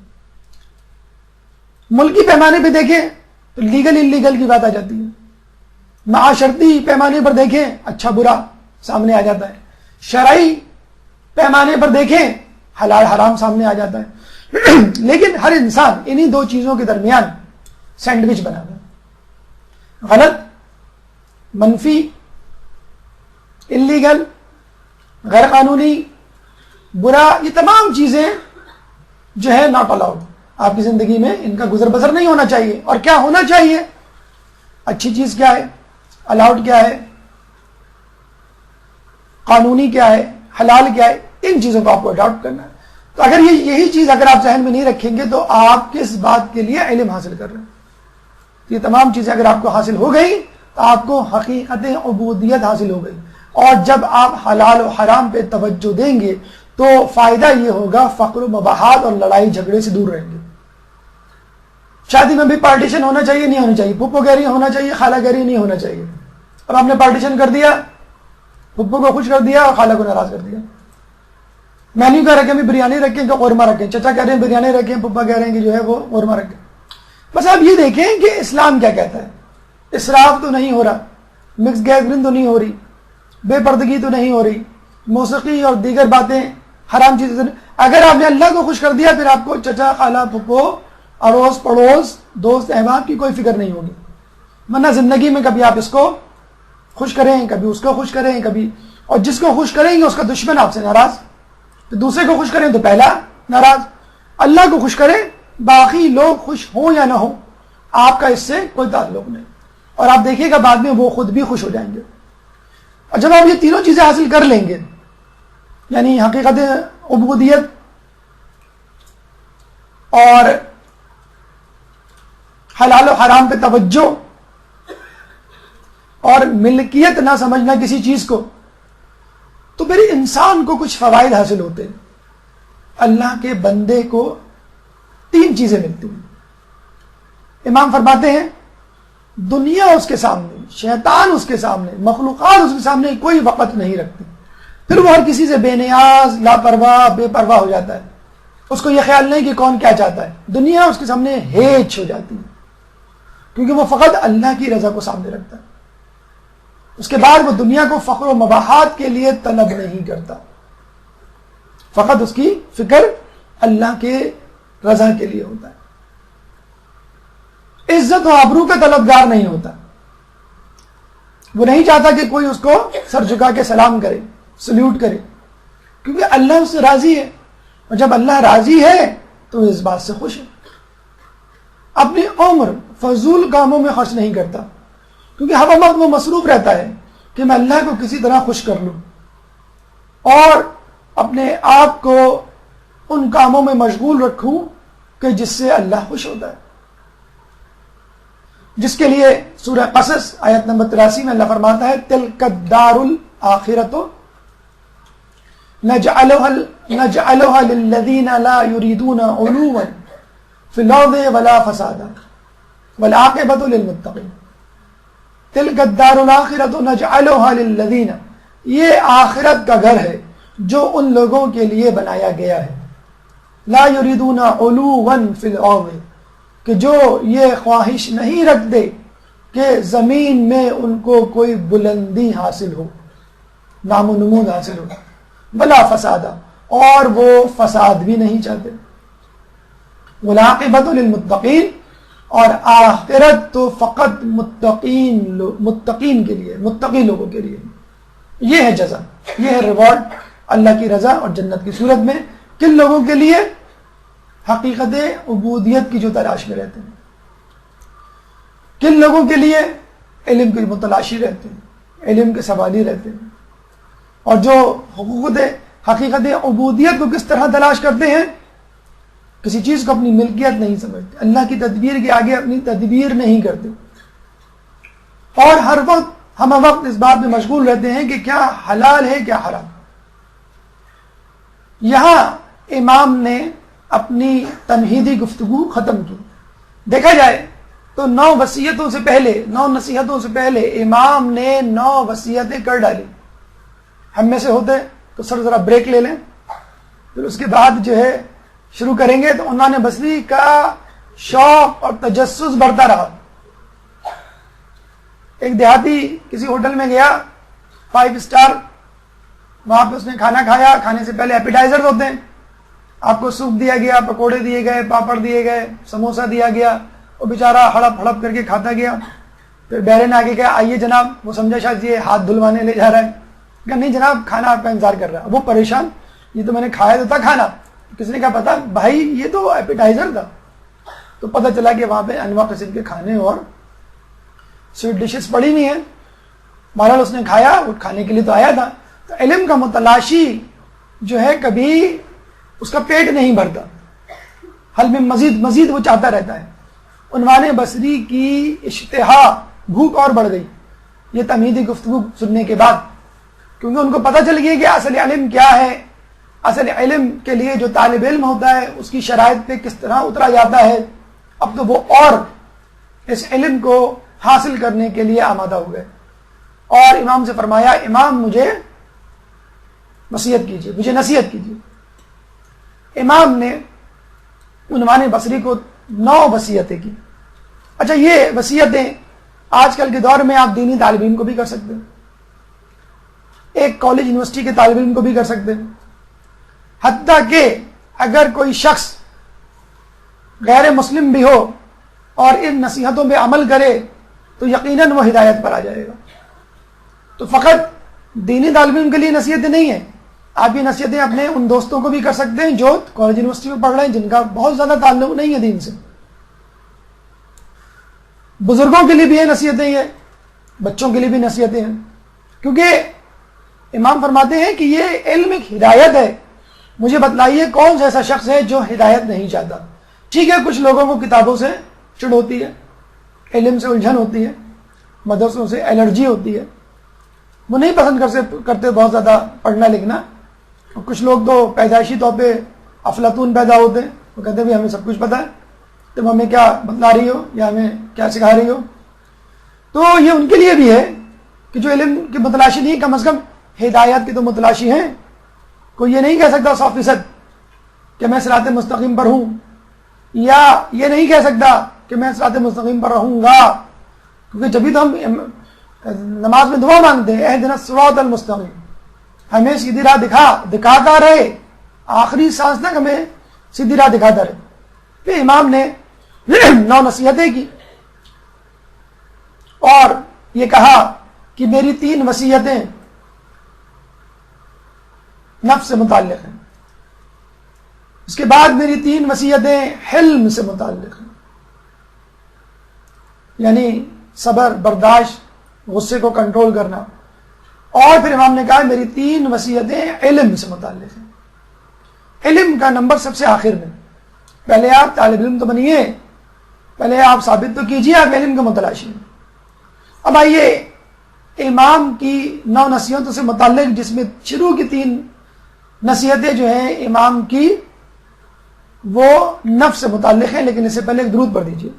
ملکی پیمانے پہ دیکھیں تو لیگل انلیگل کی بات آ جاتی ہے. معاشرتی پیمانے پر دیکھیں اچھا برا سامنے آ جاتا ہے. شرعی پیمانے پر دیکھیں حلال حرام سامنے آ جاتا ہے. لیکن ہر انسان انہی دو چیزوں کے درمیان سینڈوچ بنا ہوا ہے. غلط، منفی، انلیگل، غیر قانونی، برا، یہ تمام چیزیں جو ہے ناٹ الاؤڈ. آپ کی زندگی میں ان کا گزر بسر نہیں ہونا چاہیے. اور کیا ہونا چاہیے؟ اچھی چیز کیا ہے، الاؤڈ کیا ہے، قانونی کیا ہے، حلال کیا ہے، ان چیزوں کو آپ کو اڈاپٹ کرنا ہے. تو اگر یہی چیز اگر آپ ذہن میں نہیں رکھیں گے تو آپ کس بات کے لیے علم حاصل کر رہے ہیں؟ یہ تمام چیزیں اگر آپ کو حاصل ہو گئی تو آپ کو حقیقت عبودیت حاصل ہو گئی. اور جب آپ حلال و حرام پہ توجہ دیں گے تو فائدہ یہ ہوگا فقر و مباحات اور لڑائی جھگڑے سے دور رہیں گے. شادی میں بھی پارٹیشن ہونا چاہیے نہیں ہونا چاہیے، پھپھو گیری ہونا چاہیے، خالہ گیری نہیں ہونا چاہیے. اب آپ نے پارٹیشن کر دیا، پھپھو کو خوش کر دیا اور خالہ کو ناراض کر دیا. مینیو کہہ رکھے ہیں بریانی رکھیں کہ قورمہ رکھیں، چچا کہہ رہے ہیں بریانی رکھیں، پھپھا کہہ رہے ہیں کہ جو ہے وہ قورمہ رکھیں. بس آپ یہ دیکھیں کہ اسلام کیا کہتا ہے. اسراف تو نہیں ہو رہا، مکس گیدرنگ تو نہیں ہو رہی، بے پردگی تو نہیں ہو رہی، موسیقی اور دیگر باتیں حرام چیزیں. اگر آپ نے اللہ کو خوش کر دیا پھر آپ کو چچا، خالہ، پھپھو، اڑوس پڑوس، دوست احباب کی کوئی فکر نہیں ہوگی. ورنہ زندگی میں کبھی آپ اس کو خوش کریں، کبھی اس کو خوش کریں، کبھی، اور جس کو خوش کریں گے اس کا دشمن آپ سے ناراض، تو دوسرے کو خوش کریں تو پہلا ناراض. اللہ کو خوش کریں، باقی لوگ خوش ہوں یا نہ ہوں آپ کا اس سے کوئی تعلق نہیں. اور آپ دیکھیے گا بعد میں وہ خود بھی خوش ہو جائیں گے. اور جب آپ یہ تینوں چیزیں حاصل کر لیں گے، یعنی حقیقت عبودیت اور حلال و حرام پہ توجہ اور ملکیت نہ سمجھنا کسی چیز کو، تو پھر انسان کو کچھ فوائد حاصل ہوتے ہیں. اللہ کے بندے کو تین چیزیں ملتی ہیں. امام فرماتے ہیں دنیا اس کے سامنے، شیطان اس کے سامنے، مخلوقات اس کے سامنے کوئی وقت نہیں رکھتی. پھر وہ ہر کسی سے بے نیاز، لاپرواہ، بے پرواہ ہو جاتا ہے. اس کو یہ خیال نہیں کہ کون کیا چاہتا ہے. دنیا اس کے سامنے ہیچ ہو جاتی ہے کیونکہ وہ فقط اللہ کی رضا کو سامنے رکھتا ہے. اس کے بعد وہ دنیا کو فخر و مباحات کے لیے طلب نہیں کرتا، فقط اس کی فکر اللہ کے رضا کے لیے ہوتا ہے. عزت و آبرو کا طلبگار نہیں ہوتا. وہ نہیں چاہتا کہ کوئی اس کو سر جھکا کے سلام کرے، سلیوٹ کرے، کیونکہ اللہ اس سے راضی ہے. اور جب اللہ راضی ہے تو وہ اس بات سے خوش ہے. اپنی عمر فضول کاموں میں خرچ نہیں کرتا کیونکہ ہر وقت وہ مصروف رہتا ہے کہ میں اللہ کو کسی طرح خوش کر لوں اور اپنے آپ کو ان کاموں میں مشغول رکھوں کہ جس سے اللہ خوش ہوتا ہے. جس کے لیے سورہ قصص آیت نمبر 83 میں اللہ فرماتا ہے تلک الدار الآخرۃ نجعلها للذین لا یریدون علوا فی الارض ولا فسادا. والعاقبۃ للمتقین تلک الدار الآخرۃ نجعلها للذین، یہ آخرت کا گھر ہے جو ان لوگوں کے لیے بنایا گیا ہے، لا یریدون علوا فی الارض، کہ جو یہ خواہش نہیں رکھتے کہ زمین میں ان کو کوئی بلندی حاصل ہو، نام و نمود حاصل ہو، بلا فسادا، اور وہ فساد بھی نہیں چاہتے، والعاقبۃ للمتقین، اور آخرت تو فقط متقین کے لیے، متقی لوگوں کے لیے، یہ ہے جزا، یہ ہے ریوارڈ اللہ کی رضا اور جنت کی صورت میں، کن لوگوں کے لیے؟ حقیقت عبودیت کی جو تلاش میں رہتے ہیں، کن لوگوں کے لیے؟ علم کی متلاشی رہتے ہیں، علم کے سوالی رہتے ہیں، اور جو حقیقت عبودیت کو کس طرح تلاش کرتے ہیں؟ کسی چیز کو اپنی ملکیت نہیں سمجھتے، اللہ کی تدبیر کے آگے اپنی تدبیر نہیں کرتے، اور ہر وقت ہم وقت اس بات میں مشغول رہتے ہیں کہ کیا حلال ہے کیا حرام۔ یہاں امام نے اپنی تمہیدی گفتگو ختم کی۔ دیکھا جائے تو 9 وصیتوں سے پہلے، 9 نصیحتوں سے پہلے امام نے 9 وصیتیں کر ڈالی۔ ہم میں سے ہوتے تو سر ذرا بریک لے لیں، پھر اس کے بعد جو ہے شروع کریں گے، تو انہوں نے بصری کا شوق اور تجسس بڑھتا رہا۔ ایک دیہاتی کسی ہوٹل میں گیا 5 اسٹار، وہاں پہ اس نے کھانا کھایا، کھانے سے پہلے ایپیٹائزر ہوتے ہیں، آپ کو سوپ دیا گیا، پکوڑے دیے گئے، پاپڑ دیے گئے، سموسا دیا گیا، وہ بیچارہ ہڑپ ہڑپ کر کے کھاتا گیا۔ پھر بیرے نے آگے کہا آئیے جناب، وہ سمجھا شاید یہ ہاتھ دھلوانے لے جا رہا ہے، کہا نہیں جناب کھانا آپ کا انتظار کر رہا ہے۔ وہ پریشان، یہ تو میں نے کھایا تو تھا کھانا، کس نے کہا پتا بھائی یہ تو ایپیٹائزر تھا۔ تو پتہ چلا کہ وہاں پہ انواع قسم کے کھانے اور سویٹ ڈشز پڑی ہوئی ہیں، بہرحال اس نے کھایا، وہ کھانے کے لیے تو آیا تھا۔ تو علم کا متلاشی جو ہے کبھی اس کا پیٹ نہیں بھرتا، حل میں مزید مزید وہ چاہتا رہتا ہے۔ عنوان بصری کی اشتہا، بھوک اور بڑھ گئی یہ تمہیدی گفتگو سننے کے بعد، کیونکہ ان کو پتہ چل گیا کہ اصل علم کیا ہے، اصل علم کے لیے جو طالب علم ہوتا ہے اس کی شرائط پہ کس طرح اترا جاتا ہے۔ اب تو وہ اور اس علم کو حاصل کرنے کے لیے آمادہ ہو گئے، اور امام سے فرمایا امام مجھے وصیت کیجیے، مجھے نصیحت کیجیے۔ امام نے عنوان بصری کو 9 وصیتیں کی۔ اچھا یہ وصیتیں آج کل کے دور میں آپ دینی طالب علم کو بھی کر سکتے ہیں، ایک کالج یونیورسٹی کے طالب علم کو بھی کر سکتے ہیں، حتیٰ کہ اگر کوئی شخص غیر مسلم بھی ہو اور ان نصیحتوں پہ عمل کرے تو یقیناً وہ ہدایت پر آ جائے گا۔ تو فقط دینی طالب علم کے لیے نصیحتیں نہیں ہیں، آپ یہ نصیحتیں اپنے ان دوستوں کو بھی کر سکتے ہیں جو کالج یونیورسٹی میں پڑھ رہے ہیں، جن کا بہت زیادہ تعلق نہیں ہے دین سے۔ بزرگوں کے لیے بھی یہ نصیحتیں ہیں، بچوں کے لیے بھی نصیحتیں ہیں، کیونکہ امام فرماتے ہیں کہ یہ علم ایک ہدایت ہے۔ مجھے بتلائیے کون سا ایسا شخص ہے جو ہدایت نہیں چاہتا؟ ٹھیک ہے کچھ لوگوں کو کتابوں سے چڑ ہوتی ہے، علم سے الجھن ہوتی ہے، مدرسوں سے الرجی ہوتی ہے، وہ نہیں پسند کرتے بہت زیادہ پڑھنا لکھنا۔ اور کچھ لوگ تو پیدائشی طور پہ افلاطون پیدا ہوتے ہیں، وہ کہتے ہیں بھی ہمیں سب کچھ پتہ ہے، تم ہمیں کیا بتلا رہی ہو یا ہمیں کیا سکھا رہی ہو۔ تو یہ ان کے لیے بھی ہے کہ جو علم کی متلاشی نہیں، کم از کم ہدایات کی تو متلاشی ہیں۔ کوئی یہ نہیں کہہ سکتا 100% کہ میں صراط مستقیم پر ہوں، یا یہ نہیں کہہ سکتا کہ میں صراط مستقیم پر رہوں گا، کیونکہ جبھی تو ہم نماز میں دعا مانگتے ہیں اہدنا الصراط المستقیم، ہمیں سیدھی راہ دکھاتا رہے، آخری سانس تک ہمیں سیدھی راہ دکھاتا رہے۔ پھر امام نے 9 نصیحتیں کی اور یہ کہا کہ میری 3 وصیتیں نفس سے متعلق ہیں، اس کے بعد میری 3 وصیتیں حلم سے متعلق ہیں، یعنی صبر، برداشت، غصے کو کنٹرول کرنا۔ اور پھر امام نے کہا میری 3 وصیتیں علم سے متعلق ہیں۔ علم کا نمبر سب سے آخر میں، پہلے آپ طالب علم تو بنیے، پہلے آپ ثابت تو کیجیے آپ علم کا متلاشی ہیں۔ اب آئیے امام کی 9 نصیحتوں سے متعلق، جس میں شروع کی 3 نصیحتیں جو ہیں امام کی وہ نفس سے متعلق ہیں، لیکن اس سے پہلے ایک درود پڑھ دیجیے۔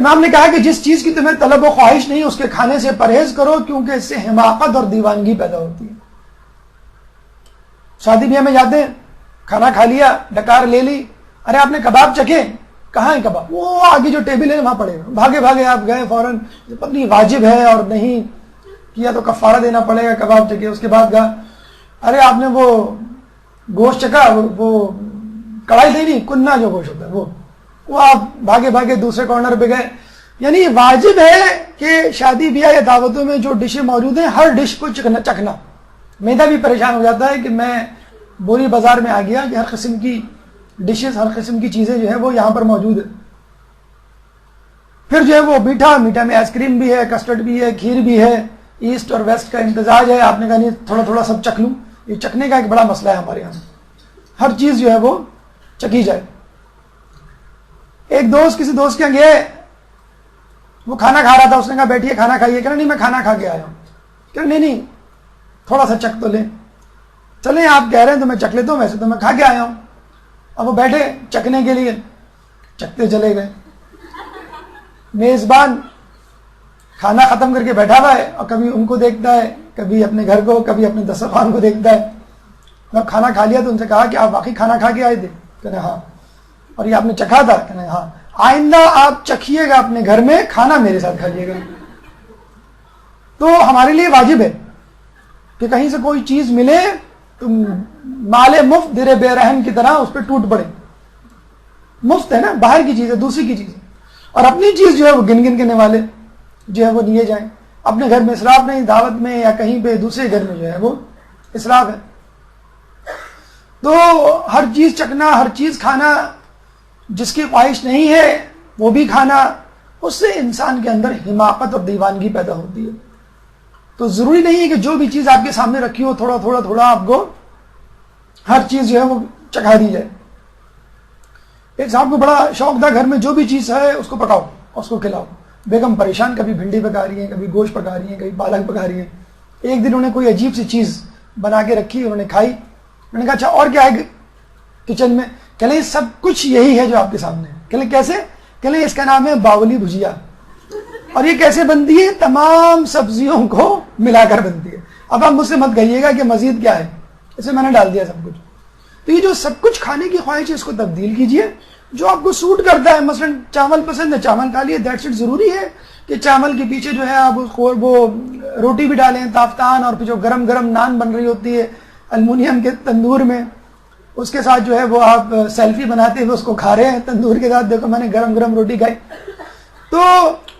امام نے کہا کہ جس چیز کی تمہیں طلب و خواہش نہیں اس کے کھانے سے پرہیز کرو، کیونکہ اس سے حماقت اور دیوانگی پیدا ہوتی ہے۔ شادی بیاہ میں جاتے ہیں، کھانا کھا لیا، ڈکار لے لی، ارے آپ نے کباب چکھے؟ کہاں ہے کباب؟ وہ آگے جو ٹیبل ہے وہاں پڑے، بھاگے بھاگے آپ گئے فوراً، پتہ واجب ہے اور نہیں کیا تو کفارہ دینا پڑے گا، کباب چکھے۔ اس کے بعد کہا ارے آپ نے وہ گوشت چکھا، وہ کڑھائی دے نہیں، کننا جو گوشت ہوتا ہے وہ آپ بھاگے بھاگے دوسرے کارنر پہ گئے۔ یعنی واجب ہے کہ شادی بیاہ یا دعوتوں میں جو ڈشیں موجود ہیں ہر ڈش کو چکھنا۔ میدا بھی پریشان ہو جاتا ہے کہ میں بوری بازار میں آ گیا کہ ہر قسم کی ڈشز، ہر قسم کی چیزیں جو ہے وہ یہاں پر موجود ہے۔ پھر جو ہے وہ میٹھا میں آئس کریم بھی ہے، کسٹرڈ بھی ہے، کھیر بھی ہے، ایسٹ اور ویسٹ کا امتزاج ہے۔ آپ نے کہا نہیں تھوڑا تھوڑا سب چکھ لوں، یہ چکھنے کا ایک بڑا مسئلہ ہے ہمارے یہاں، ہر چیز جو ہے وہ چکی جائے۔ ایک دوست کسی دوست کے یہاں گئے، وہ کھانا کھا رہا تھا، اس نے کہا بیٹھیے کھانا کھائیے، کہنا نہیں میں کھانا کھا کے آیا ہوں۔ کہنا نہیں تھوڑا سا چکھ تو لیں۔ چلیں آپ کہہ رہے ہیں تو میں چکھ لیتا ہوں، ویسے تو میں کھا کے آیا ہوں۔ اب وہ بیٹھے چکھنے کے لیے، چکھتے چلے گئے۔ میزبان کھانا ختم کر کے بیٹھا ہوا ہے اور کبھی ان کو دیکھتا ہے، کبھی اپنے گھر کو، کبھی اپنے دسترخوان کو دیکھتا ہے۔ جب کھانا کھا لیا تو ان سے کہا کہ آپ واقعی کھانا کھا کے آئے تھے؟ کہنا ہاں۔ اور یہ آپ نے چکھا تھا؟ کہنا ہاں۔ آئندہ آپ چکھیے گا اپنے گھر میں، کھانا میرے ساتھ کھائیے گا۔ تو ہمارے لیے واجب ہے کہ کہیں سے کوئی چیز ملے تو مال مفت در بے رحم کی طرح اس پہ ٹوٹ پڑے۔ مفت ہے نا، باہر کی چیز ہے، دوسری کی چیز ہے، اور اپنی چیز جو ہے وہ گن گن کے والے جو ہے وہ لیے جائیں۔ اپنے گھر میں اسراف نہیں، دعوت میں یا کہیں پہ دوسرے گھر میں جو ہے وہ اسراف ہے۔ تو ہر چیز چکھنا، ہر چیز کھانا، جس کی خواہش نہیں ہے وہ بھی کھانا، اس سے انسان کے اندر حماقت اور دیوانگی پیدا ہوتی ہے۔ تو ضروری نہیں ہے کہ جو بھی چیز آپ کے سامنے رکھی ہو تھوڑا تھوڑا تھوڑا آپ کو ہر چیز جو ہے وہ چکھا دی جائے۔ ایک صاحب کو بڑا شوق تھا گھر میں جو بھی چیز ہے اس کو پکاؤ، اس کو کھلاؤ۔ بیگم پریشان، کبھی بھنڈی پکا رہی ہیں، کبھی گوشت پکا رہی ہیں، کبھی پالک پکا رہی ہیں۔ ایک دن انہوں نے کوئی عجیب سی چیز بنا کے رکھی، انہوں نے کھائی۔ انہوں نے کہا اچھا اور کیا ہے کچن میں؟ کہ لیں سب کچھ یہی ہے جو آپ کے سامنے ہے۔ کہ لیں کیسے؟ کہ لیں اس کا نام ہے باولی بھجیا، اور یہ کیسے بنتی ہے؟ تمام سبزیوں کو ملا کر بنتی ہے۔ اب آپ مجھ سے مت کہیے گا کہ مزید کیا ہے، اسے میں نے ڈال دیا سب کچھ۔ تو یہ جو سب کچھ کھانے کی خواہش ہے اس کو تبدیل کیجئے، جو آپ کو سوٹ کرتا ہے۔ مثلا چاول پسند ہے، چاول کھا لیے، دیٹس اٹ۔ ضروری ہے کہ چاول کے پیچھے جو ہے آپ وہ روٹی بھی ڈالیں، تافتان، اور پھر جو گرم گرم نان بن رہی ہوتی ہے المونیم کے تندور میں، اس کے ساتھ جو ہے وہ آپ سیلفی بناتے ہوئے اس کو کھا رہے ہیں تندور کے ساتھ، دیکھو میں نے گرم گرم روٹی کھائی۔ تو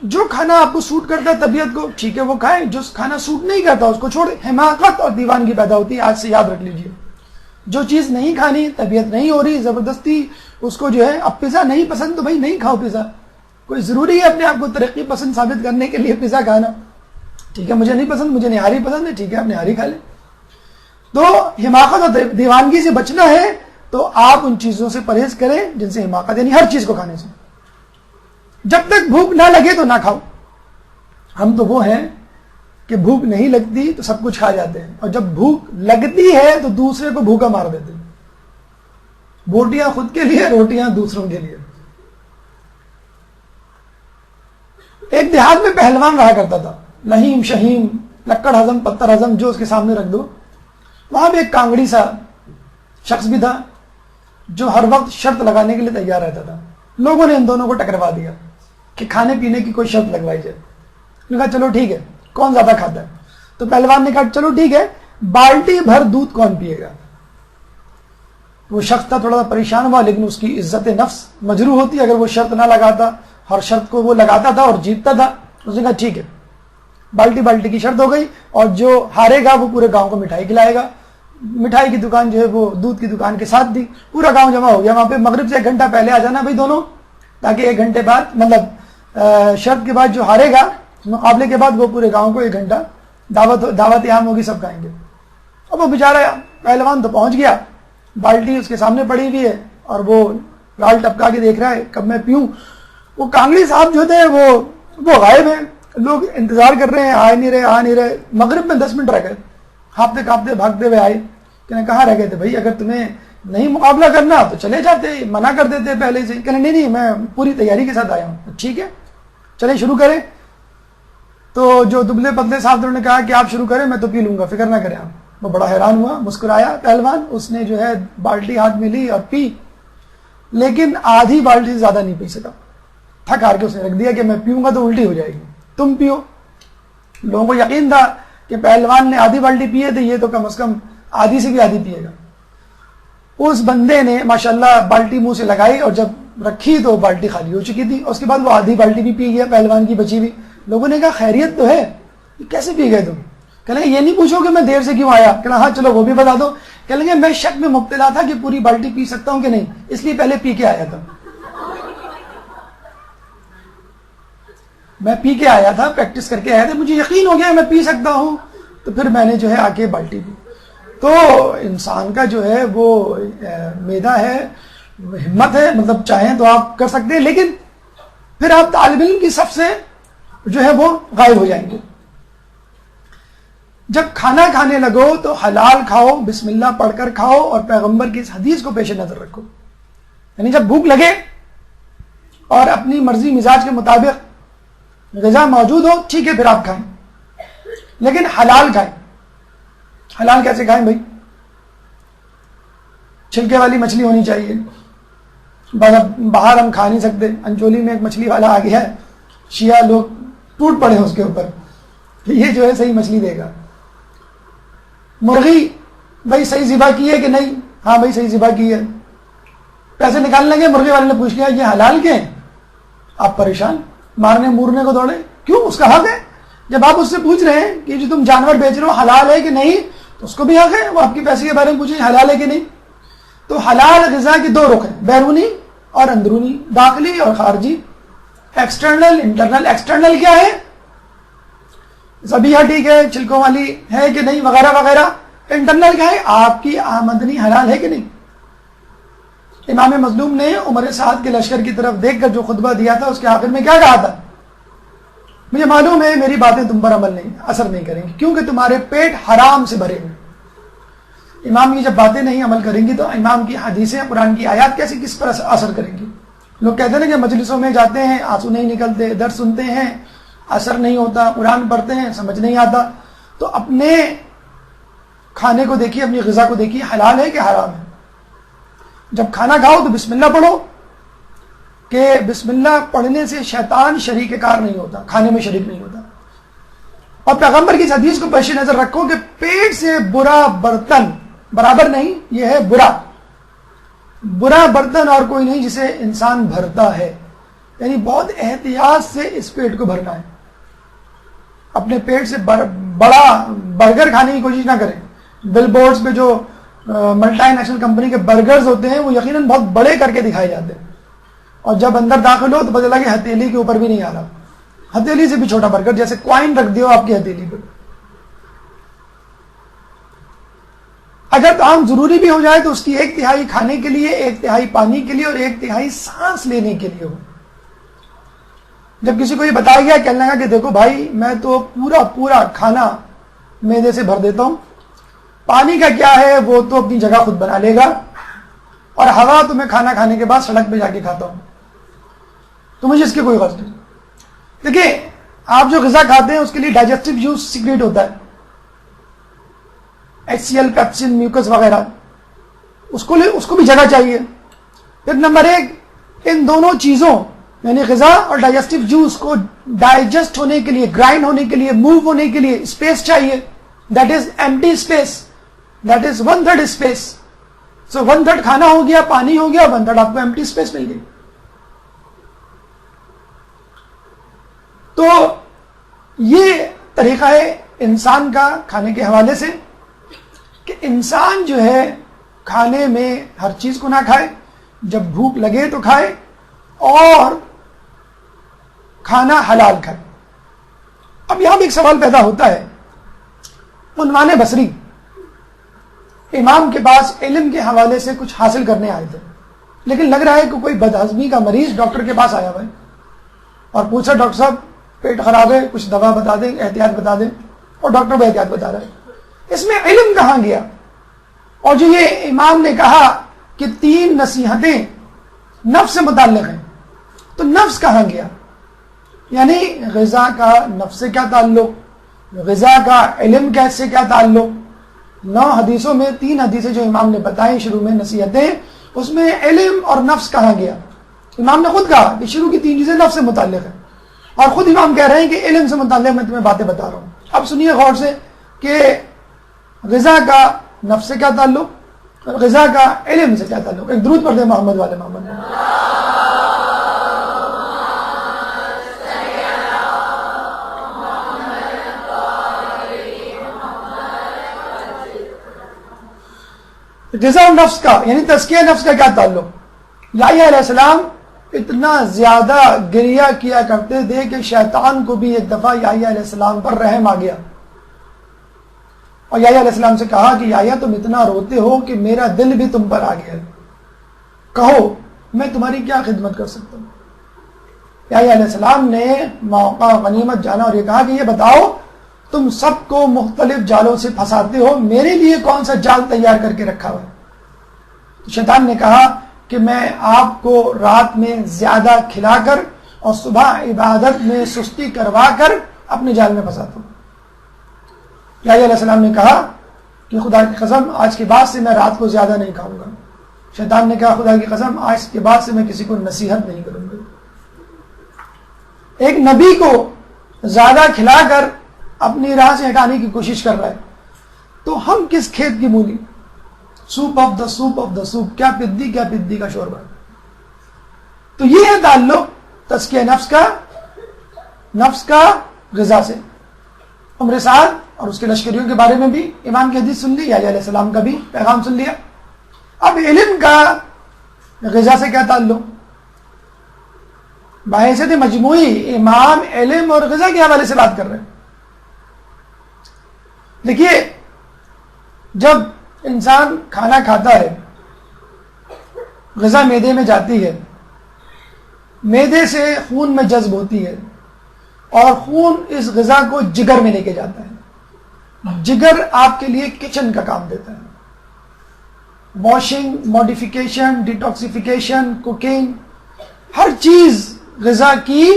جو کھانا آپ کو سوٹ کرتا ہے طبیعت کو، ٹھیک ہے وہ کھائیں، جو کھانا سوٹ نہیں کرتا اس کو چھوڑیں۔ حماقت اور دیوانگی پیدا ہوتی ہے، آج سے یاد رکھ لیجئے۔ جو چیز نہیں کھانی، طبیعت نہیں ہو رہی، زبردستی اس کو جو ہے، اب پیزا نہیں پسند تو بھائی نہیں کھاؤ پیزا۔ کوئی ضروری ہے اپنے آپ کو ترقی پسند ثابت کرنے کے لیے پیزا کھانا؟ ٹھیک ہے مجھے نہیں پسند، مجھے نہاری پسند ہے، ٹھیک ہے آپ نہاری کھا لیں۔ تو حماقت اور دیوانگی سے بچنا ہے تو آپ ان چیزوں سے پرہیز کریں جن سے حماقت، یعنی ہر چیز کو کھانے سے۔ جب تک بھوک نہ لگے تو نہ کھاؤ۔ ہم تو وہ ہیں کہ بھوک نہیں لگتی تو سب کچھ کھا جاتے ہیں، اور جب بھوک لگتی ہے تو دوسرے کو بھوکا مار دیتے ہیں۔ بوٹیاں خود کے لیے، روٹیاں دوسروں کے لیے۔ ایک دیہات میں پہلوان رہا کرتا تھا، لہیم شہیم، لکڑ ہضم پتھر ہضم، جو اس کے سامنے رکھ دو۔ وہاں پہ ایک کانگڑی سا شخص بھی تھا جو ہر وقت شرط لگانے کے لیے تیار رہتا تھا۔ لوگوں نے ان دونوں کو ٹکروا دیا کہ کھانے پینے کی کوئی شرط لگوائی جائے۔ انہوں نے کہا چلو ٹھیک ہے، کون زیادہ کھاتا ہے؟ تو پہلوان نے کہا چلو ٹھیک ہے، بالٹی بھر دودھ کون پیے گا؟ وہ شخص تھا تھوڑا سا پریشان ہوا، لیکن اس کی عزت نفس مجروح ہوتی اگر وہ شرط نہ لگاتا، ہر شرط کو وہ لگاتا تھا اور جیتتا تھا۔ اس نے کہا ٹھیک ہے، بالٹی کی شرط ہو گئی، اور جو ہارے گا وہ پورے گاؤں کو مٹھائی کھلائے گا۔ مٹھائی کی دکان جو ہے وہ دودھ کی دکان کے ساتھ تھی، پورا گاؤں جمع ہو گیا وہاں پہ۔ مغرب سے 1 گھنٹہ پہلے آ جانا بھائی دونوں، تاکہ 1 گھنٹے بعد، مطلب شرط کے بعد جو ہارے گا مقابلے کے بعد وہ پورے گاؤں کو 1 گھنٹہ دعوت عام ہوگی، سب کھائیں گے۔ اب وہ بیچارہ پہلوان تو پہنچ گیا، بالٹی اس کے سامنے پڑی ہوئی ہے اور وہ گال ٹپکا کے دیکھ رہا ہے کب میں پیوں۔ وہ کانگڑی صاحب جو تھے وہ غائب ہیں، لوگ انتظار کر رہے ہیں، آ نہیں رہے۔ مغرب میں 10 منٹ رہ گئے، ہانپتے کانپتے بھاگتے ہوئے آئے کہ کہاں رہ گئے تھے بھائی؟ اگر تمہیں نہیں مقابلہ کرنا تو چلے جاتے، منع کر دیتے پہلے سے۔ کہنے نہیں میں پوری تیاری کے ساتھ آیا ہوں۔ ٹھیک ہے چلیں شروع کریں. تو جو دبلے پتلے صاحب نے کہا کہ آپ شروع کریں, میں تو پی لوں گا, فکر نہ کریں آپ. وہ بڑا حیران ہوا, مسکرایا پہلوان. اس نے جو ہے بالٹی ہاتھ میں لی اور پی, لیکن آدھی بالٹی سے زیادہ نہیں پی سکا. تھک ہار کے اس نے رکھ دیا کہ میں پیوں گا تو الٹی ہو جائے گی, تم پیو. لوگوں کو یقین تھا کہ پہلوان نے آدھی بالٹی پیے تھے, یہ تو کم از کم آدھی سے بھی آدھی پیے گا. اس بندے نے ماشاءاللہ بالٹی منہ سے لگائی اور جب رکھی تو بالٹی خالی ہو چکی تھی. اس کے بعد وہ آدھی بالٹی بھی پی گیا, پہلوان کی بچی بھی. لوگوں نے کہا خیریت تو ہے, کیسے پی گئے تم؟ کہنے یہ نہیں پوچھو کہ میں دیر سے کیوں آیا. کہنا ہاں چلو وہ بھی بتا دو. کہیں گے میں شک میں مبتلا تھا کہ پوری بالٹی پی سکتا ہوں کہ نہیں, اس لیے پہلے پی کے آیا تھا. میں پی کے آیا تھا, پریکٹس کر کے آیا تھا, مجھے یقین ہو گیا میں پی سکتا ہوں, تو پھر میں نے جو ہے آ کے بالٹی پی. تو انسان کا جو ہے وہ میدا ہے, ہمت ہے, مطلب چاہیں تو آپ کر سکتے ہیں, لیکن پھر آپ طالب علم کی صف سے جو ہے وہ غائب ہو جائیں گے. جب کھانا کھانے لگو تو حلال کھاؤ, بسم اللہ پڑھ کر کھاؤ, اور پیغمبر کی اس حدیث کو پیش نظر رکھو. یعنی جب بھوک لگے اور اپنی مرضی مزاج کے مطابق غذا موجود ہو, ٹھیک ہے پھر آپ کھائیں, لیکن حلال کھائیں. حلال کیسے کھائیں بھائی؟ چھلکے والی مچھلی ہونی چاہیے. باہر ہم کھا نہیں سکتے. انچولی میں ایک مچھلی والا آ گیا ہے, شیعہ لوگ ٹوٹ پڑے اس کے اوپر, یہ جو ہے صحیح مچھلی دے گا. مرغی بھائی صحیح ذبح کی ہے کہ نہیں؟ ہاں بھائی صحیح ذبح کی ہے. پیسے نکال لیں گے, مرغی والے نے پوچھ لیا یہ حلال کے ہیں؟ آپ پریشان, مارنے مورنے کو دوڑے. کیوں؟ اس کا حق ہے. جب آپ اس سے پوچھ رہے ہیں کہ جو تم جانور بیچ رہے ہو حلال ہے کہ نہیں, تو اس کو بھی حق ہے وہ آپ کے پیسے کے بارے میں پوچھیں حلال ہے کہ نہیں. تو حلال غذا کے دو رخ ہیں, بیرونی اور اندرونی, داخلی اور خارجی, ایکسٹرنل انٹرنل. ایکسٹرنل کیا ہے؟ ذبیحہ ٹھیک ہے, چھلکوں والی ہے کہ نہیں, وغیرہ وغیرہ. انٹرنل کیا ہے؟ آپ کی آمدنی حلال ہے کہ نہیں. امام مظلوم نے عمر سعد کے لشکر کی طرف دیکھ کر جو خطبہ دیا تھا اس کے آخر میں کیا کہا تھا؟ مجھے معلوم ہے میری باتیں تم پر اثر نہیں کریں گی, کیونکہ تمہارے پیٹ حرام سے بھرے ہوئے. امام کی جب باتیں نہیں عمل کریں گی تو امام کی حدیثیں, قرآن کی آیات کیسے کس پر اثر کریں گی؟ لوگ کہتے ہیں کہ مجلسوں میں جاتے ہیں, آنسو نہیں نکلتے, درس سنتے ہیں, اثر نہیں ہوتا, قرآن پڑھتے ہیں, سمجھ نہیں آتا. تو اپنے کھانے کو دیکھیے, اپنی غذا کو دیکھیے, حلال ہے کہ حرام ہے. جب کھانا کھاؤ تو بسم اللہ پڑھو, کہ بسم اللہ پڑھنے سے شیطان شریک کار نہیں ہوتا, کھانے میں شریک نہیں ہوتا. اور پیغمبر کی اس حدیث کو پیش نظر رکھو کہ پیٹ سے برا برتن, برابر نہیں, یہ ہے برا برتن اور کوئی نہیں جسے انسان بھرتا ہے. یعنی بہت احتیاط سے اس پیٹ کو بھرنا ہے. اپنے پیٹ سے بڑا برگر کھانے کی کوشش نہ کریں. بل بورڈز پہ جو ملٹی نیشنل کمپنی کے برگرز ہوتے ہیں وہ یقیناً بہت بڑے کر کے دکھائے جاتے ہیں, اور جب اندر داخل ہو تو پتہ لگا کہ ہتھیلی کے اوپر بھی نہیں آ رہا, ہتھیلی سے بھی چھوٹا برگر, جیسے کوائن رکھ دیو آپ کی ہتھیلی پہ. اگر طعام ضروری بھی ہو جائے تو اس کی 1/3 کھانے کے لیے, 1/3 پانی کے لیے اور 1/3 سانس لینے کے لیے ہو. جب کسی کو یہ بتایا گیا, کہنے لگا کہ دیکھو بھائی میں تو پورا کھانا معدے سے بھر دیتا ہوں, پانی کا کیا ہے وہ تو اپنی جگہ خود بنا لے گا, اور ہوا تو میں کھانا کھانے کے بعد سڑک پہ جا کے کھاتا ہوں, تو مجھے اس کی کوئی غرض نہیں. دیکھیں آپ جو غذا کھاتے ہیں اس کے لیے ڈائجسٹو جوس سیکریٹ ہوتا ہے, HCl, پیپسن, میوکس وغیرہ, اس کو بھی جگہ چاہیے. پھر نمبر 1, ان دونوں چیزوں یعنی غذا اور ڈائجسٹو جوس کو ڈائجسٹ ہونے کے لیے, گرائنڈ ہونے کے لیے, موو ہونے کے لیے اسپیس چاہیے. That is empty space, that is 1/3 space. So 1/3 کھانا ہو گیا, پانی ہو گیا, 1/3 آپ کو ایمٹی اسپیس مل گئی. تو یہ طریقہ ہے انسان کا کھانے کے حوالے سے, کہ انسان جو ہے کھانے میں ہر چیز کو نہ کھائے, جب بھوک لگے تو کھائے, اور کھانا حلال کھائے. اب یہاں بھی ایک سوال پیدا ہوتا ہے, عنوان بصری امام کے پاس علم کے حوالے سے کچھ حاصل کرنے آئے تھے, لیکن لگ رہا ہے کہ کوئی بدہضمی کا مریض ڈاکٹر کے پاس آیا ہوا ہے اور پوچھا ڈاکٹر صاحب پیٹ خراب ہے, کچھ دوا بتا دیں, احتیاط بتا دیں, اور ڈاکٹر بھی احتیاط بتا رہا ہے. اس میں علم کہاں گیا؟ اور جو یہ امام نے کہا کہ 3 نصیحتیں نفس سے متعلق ہیں, تو نفس کہاں گیا؟ یعنی غذا کا نفس سے کیا تعلق، غذا کا علم سے کیا تعلق. 9 حدیثوں میں 3 حدیثیں جو امام نے بتائیں شروع میں نصیحتیں، اس میں علم اور نفس کہا گیا. امام نے خود کہا کہ شروع کی 3 چیزیں نفس سے متعلق ہیں، اور خود امام کہہ رہے ہیں کہ علم سے متعلق میں تمہیں باتیں بتا رہا ہوں. اب سنیے غور سے کہ غذا کا نفس سے کیا تعلق اور غذا کا علم سے کیا تعلق. ایک درود پڑھ دیں محمد والے محمد. غذا اور نفس کا یعنی تزکیہ نفس کا کیا تعلق. یحییٰ علیہ السلام اتنا زیادہ گریہ کیا کرتے تھے کہ شیطان کو بھی ایک دفعہ یحییٰ علیہ السلام پر رحم آ گیا، اور یحییٰ علیہ السلام سے کہا کہ یحییٰ تم اتنا روتے ہو کہ میرا دل بھی تم پر آ گیا، کہو میں تمہاری کیا خدمت کر سکتا ہوں. یحییٰ علیہ السلام نے موقع غنیمت جانا اور یہ کہا کہ یہ بتاؤ تم سب کو مختلف جالوں سے پھنساتے ہو، میرے لیے کون سا جال تیار کر کے رکھا ہوا ہے. تو شیطان نے کہا کہ میں آپ کو رات میں زیادہ کھلا کر اور صبح عبادت میں سستی کروا کر اپنے جال میں پھنساتا ہوں. یحییٰ علیہ السلام نے کہا کہ خدا کی قسم آج کے بعد سے میں رات کو زیادہ نہیں کھاؤں گا. شیطان نے کہا خدا کی قسم آج کے بعد سے میں کسی کو نصیحت نہیں کروں گا. ایک نبی کو زیادہ کھلا کر اپنی راہ سے ہٹانے کی کوشش کر رہا ہے، تو ہم کس کھیت کی مولی. Soup of the soup of the soup, کیا پدی کا شوربہ. تو یہ ہے تعلق تزکیہ نفس کا غذا سے. عمر سعد اور اس کے لشکریوں کے بارے میں بھی امام کی حدیث سن لی، یحییٰ علیہ السلام کا بھی پیغام سن لیا. اب علم کا غذا سے کیا تعلق. بحیثیت مجموعی امام علم اور غذا کے حوالے سے بات کر رہے ہیں. دیکھیے جب انسان کھانا کھاتا ہے، غذا معدے میں جاتی ہے، معدے سے خون میں جذب ہوتی ہے، اور خون اس غذا کو جگر میں لے کے جاتا ہے. جگر آپ کے لیے کچن کا کام دیتا ہے، واشنگ، موڈیفیکیشن، ڈیٹاکسیفیکیشن، کوکنگ، ہر چیز غذا کی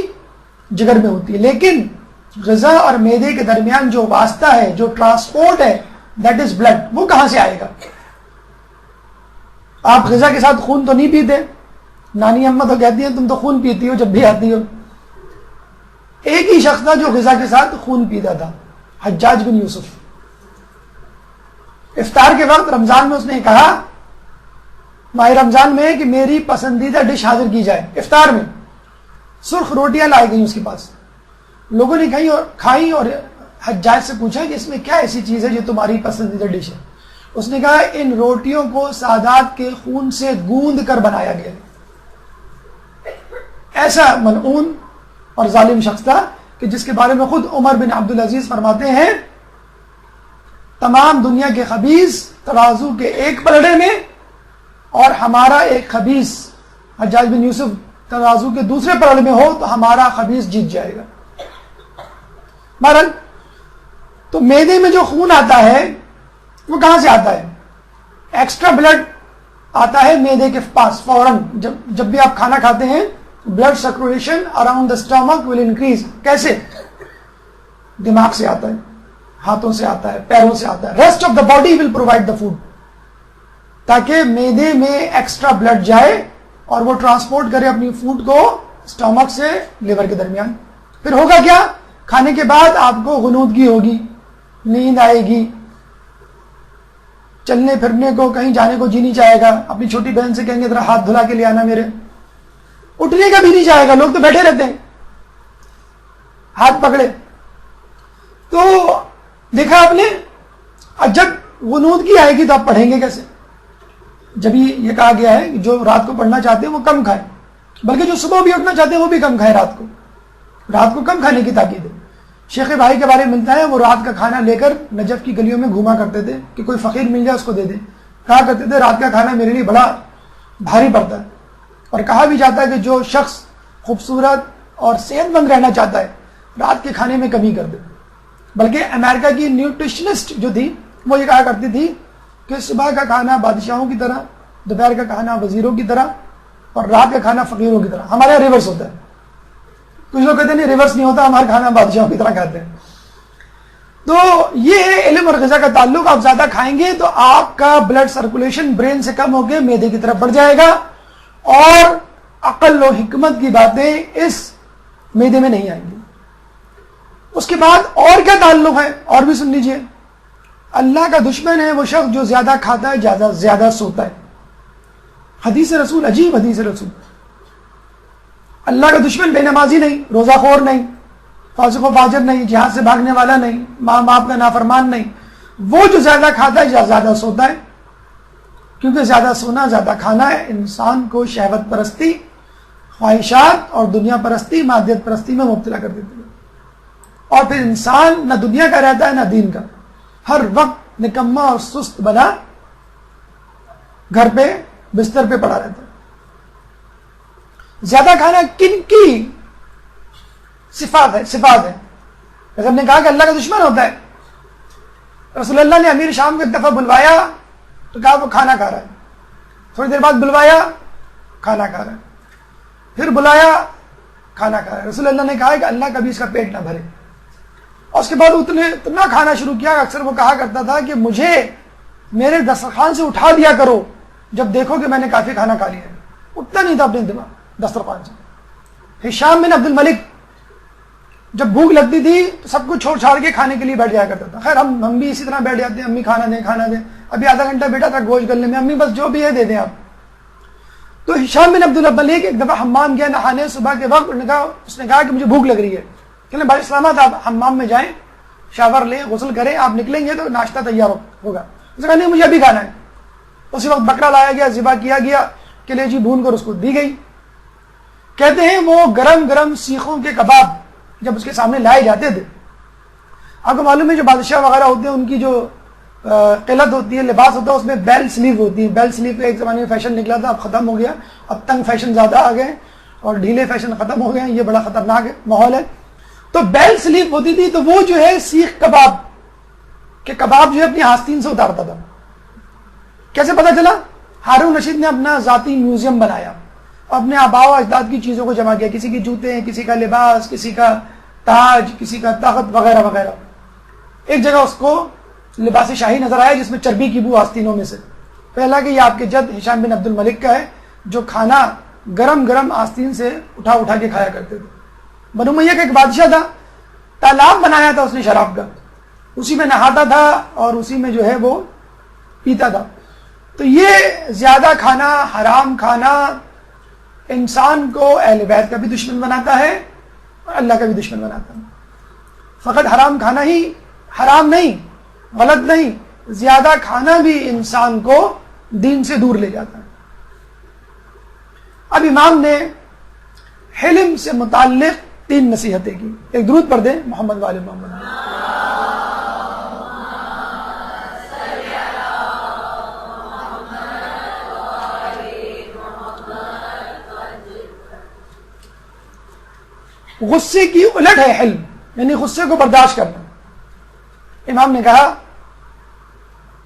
جگر میں ہوتی ہے. لیکن غذا اور معدے کے درمیان جو واسطہ ہے، جو ٹرانسپورٹ ہے، دیٹ از بلڈ. وہ کہاں سے آئے گا؟ آپ غذا کے ساتھ خون تو نہیں پیتے. نانی اماں تو کہتی ہیں تم تو خون پیتی ہو جب بھی آتی ہو. ایک ہی شخص تھا جو غذا کے ساتھ خون پیتا تھا، حجاج بن یوسف. افطار کے وقت رمضان میں اس نے کہا، ماہ رمضان میں، کہ میری پسندیدہ ڈش حاضر کی جائے. افطار میں سرخ روٹیاں لائی گئی اس کے پاس. لوگوں نے کھائی اور حجاج سے پوچھا کہ اس میں کیا ایسی چیز ہے جو تمہاری پسندیدہ ڈش ہے. اس نے کہا ان روٹیوں کو سادات کے خون سے گوندھ کر بنایا گیا. ایسا ملعون اور ظالم شخص تھا کہ جس کے بارے میں خود عمر بن عبدالعزیز فرماتے ہیں، تمام دنیا کے خبیث ترازو کے ایک پلڑے میں، اور ہمارا ایک خبیث حجاج بن یوسف ترازو کے دوسرے پلڑے میں ہو تو ہمارا خبیث جیت جائے گا. بہرحال تو معدے میں جو خون آتا ہے وہ کہاں سے آتا ہے؟ ایکسٹرا بلڈ آتا ہے معدے کے پاس فوراً. جب بھی آپ کھانا کھاتے ہیں blood circulation around the stomach will increase. کیسے؟ دماغ سے آتا ہے، ہاتھوں سے آتا ہے، پیروں سے آتا ہے. Rest of the body will provide the food, تاکہ معدے میں ایکسٹرا بلڈ جائے اور وہ ٹرانسپورٹ کرے اپنی فوڈ کو اسٹمک سے لیور کے درمیان. پھر ہوگا کیا؟ کھانے کے بعد آپ کو غنودگی ہوگی، نیند آئے گی، چلنے پھرنے کو، کہیں جانے کو جی نہیں چاہے گا. اپنی چھوٹی بہن سے کہیں گے ذرا ہاتھ دھلا کے لے آنا میرے، اٹھنے کا بھی نہیں چاہے گا. لوگ تو بیٹھے رہتے ہیں ہاتھ پکڑے. تو دیکھا آپ نے، جب غنودگی آئے گی تو آپ پڑھیں گے کیسے؟ جب یہ کہا گیا ہے کہ جو رات کو پڑھنا چاہتے ہیں وہ کم کھائیں، بلکہ جو صبح بھی اٹھنا چاہتے ہیں وہ بھی کم کھائیں. رات کو کم کھانے کی تاکید ہے. شیخ بھائی کے بارے میں ملتا ہے وہ رات کا کھانا لے کر نجف کی گلیوں میں گھوما کرتے تھے کہ کوئی فقیر مل جائے اس کو دے دیں. کہا کرتے تھے رات کا کھانا میرے لیے بڑا بھاری پڑتا ہے. اور کہا بھی جاتا ہے کہ جو شخص خوبصورت اور صحت مند رہنا چاہتا ہے رات کے کھانے میں کمی کر دے. بلکہ امریکہ کی نیوٹریشنسٹ جو تھی وہ یہ کہا کرتی تھی کہ صبح کا کھانا بادشاہوں کی طرح، دوپہر کا کھانا وزیروں کی طرح، اور رات کا کھانا فقیروں کی طرح. ہمارے یہاں ریورس ہوتا ہے. کچھ لوگ کہتے ہیں نہیں ریورس نہیں ہوتا, ہمارا کھانا بادشاہوں کی طرح کھاتے ہیں. تو یہ ہے علم اور غذا کا تعلق. آپ زیادہ کھائیں گے تو آپ کا بلڈ سرکولیشن برین سے کم ہو کے معدے کی طرف بڑھ جائے گا, اور عقل و حکمت کی باتیں اس معدے میں نہیں آئیں گی. اس کے بعد اور کیا تعلق ہے, اور بھی سن لیجئے. اللہ کا دشمن ہے وہ شخص جو زیادہ کھاتا ہے, زیادہ سوتا ہے. حدیث رسول, عجیب حدیث رسول. اللہ کا دشمن بے نمازی نہیں, روزہ خور نہیں, فاسق و فاجر نہیں, جہاد سے بھاگنے والا نہیں, ماں باپ کا نافرمان نہیں. وہ جو زیادہ کھاتا ہے زیادہ سوتا ہے, کیونکہ زیادہ سونا زیادہ کھانا ہے انسان کو شہوت پرستی, خواہشات اور دنیا پرستی, مادیت پرستی میں مبتلا کر دیتی ہے. اور پھر انسان نہ دنیا کا رہتا ہے نہ دین کا, ہر وقت نکما اور سست بنا گھر پہ بستر پہ پڑا رہتا ہے. زیادہ کھانا کن کی صفات ہے؟ جیسے ہم نے کہا کہ اللہ کا دشمن ہوتا ہے. رسول اللہ نے امیر شام کو ایک دفعہ بلوایا تو کہا وہ کھانا کھا رہا ہے. تھوڑی دیر بعد بلوایا, کھانا کھا رہا ہے. پھر بلایا, کھانا کھا رہا ہے. رسول اللہ نے کہا کہ اللہ کبھی اس کا پیٹ نہ بھرے. اور اس کے بعد اتنا کھانا شروع کیا. اکثر وہ کہا کرتا تھا کہ مجھے میرے دسترخوان سے اٹھا دیا کرو جب دیکھو کہ میں نے کافی کھانا کھا لیا ہے. اٹھتا نہیں تھا اپنے دسترخوان سے. ہشام بن عبد الملک جب بھوک لگتی تھی تو سب کو چھوڑ چھاڑ کے کھانے کے لیے بیٹھ جایا کرتا تھا. خیر ہم بھی اسی طرح بیٹھ جاتے ہیں, امی کھانا دیں. ابھی آدھا گھنٹہ بیٹا تھا گوشت گلنے میں, امی بس جو بھی ہے دے دیں آپ. تو ہشام بن عبد الملک ایک دفعہ حمام گیا نہانے صبح کے وقت. اس نے کہا کہ مجھے بھوک لگ رہی ہے. کہ بھائی سلامت, آپ حمام میں جائیں, شاور لیں, غسل کریں, آپ نکلیں گے تو ناشتہ تیار ہوگا. اس نے کہا نہیں مجھے ابھی کھانا ہے. اسی وقت بکرا لایا گیا, ذبح کیا گیا, کلیجی بھون کر اس کو دی گئی. کہتے ہیں وہ گرم گرم سیخوں کے کباب جب اس کے سامنے لائے جاتے تھے, آپ کو معلوم ہے جو بادشاہ وغیرہ ہوتے ہیں ان کی جو قلت ہوتی ہے, لباس ہوتا ہے, اس میں بیل سلیو ہوتی ہے. بیل سلیو کا ایک زمانے میں فیشن نکلا تھا, اب ختم ہو گیا. اب تنگ فیشن زیادہ آ گئے اور ڈھیلے فیشن ختم ہو گئے. یہ بڑا خطرناک ماحول ہے. تو بیل سلیو ہوتی تھی تو وہ جو ہے سیخ کباب کہ کباب جو ہے اپنی آستین سے اتارتا تھا. کیسے پتا چلا؟ ہارون رشید نے اپنا ذاتی میوزیم بنایا, اپنے آباء و اجداد کی چیزوں کو جمع کیا. کسی کے جوتے ہیں, کسی کا لباس, کسی کا تاج, کسی کا تخت وغیرہ وغیرہ. ایک جگہ اس کو لباس شاہی نظر آیا جس میں چربی کی بو آستینوں میں سے. پہلا کہ یہ آپ کے جد ہشام بن عبد الملک کا ہے جو کھانا گرم گرم آستین سے اٹھا کے کھایا کرتے تھے. بنو امیہ کا ایک بادشاہ تھا, تالاب بنایا تھا اس نے شراب کا, اسی میں نہاتا تھا اور اسی میں جو ہے وہ پیتا تھا. تو یہ زیادہ کھانا, حرام کھانا انسان کو اہل بیت کا بھی دشمن بناتا ہے اور اللہ کا بھی دشمن بناتا ہے. فقط حرام کھانا ہی حرام نہیں, غلط نہیں, زیادہ کھانا بھی انسان کو دین سے دور لے جاتا ہے. اب امام نے حلم سے متعلق 3 نصیحتیں کی. ایک درود پڑھ دیں محمد وآل محمد. غصے کی الٹ ہے حلم, یعنی غصے کو برداشت کرنا. امام نے کہا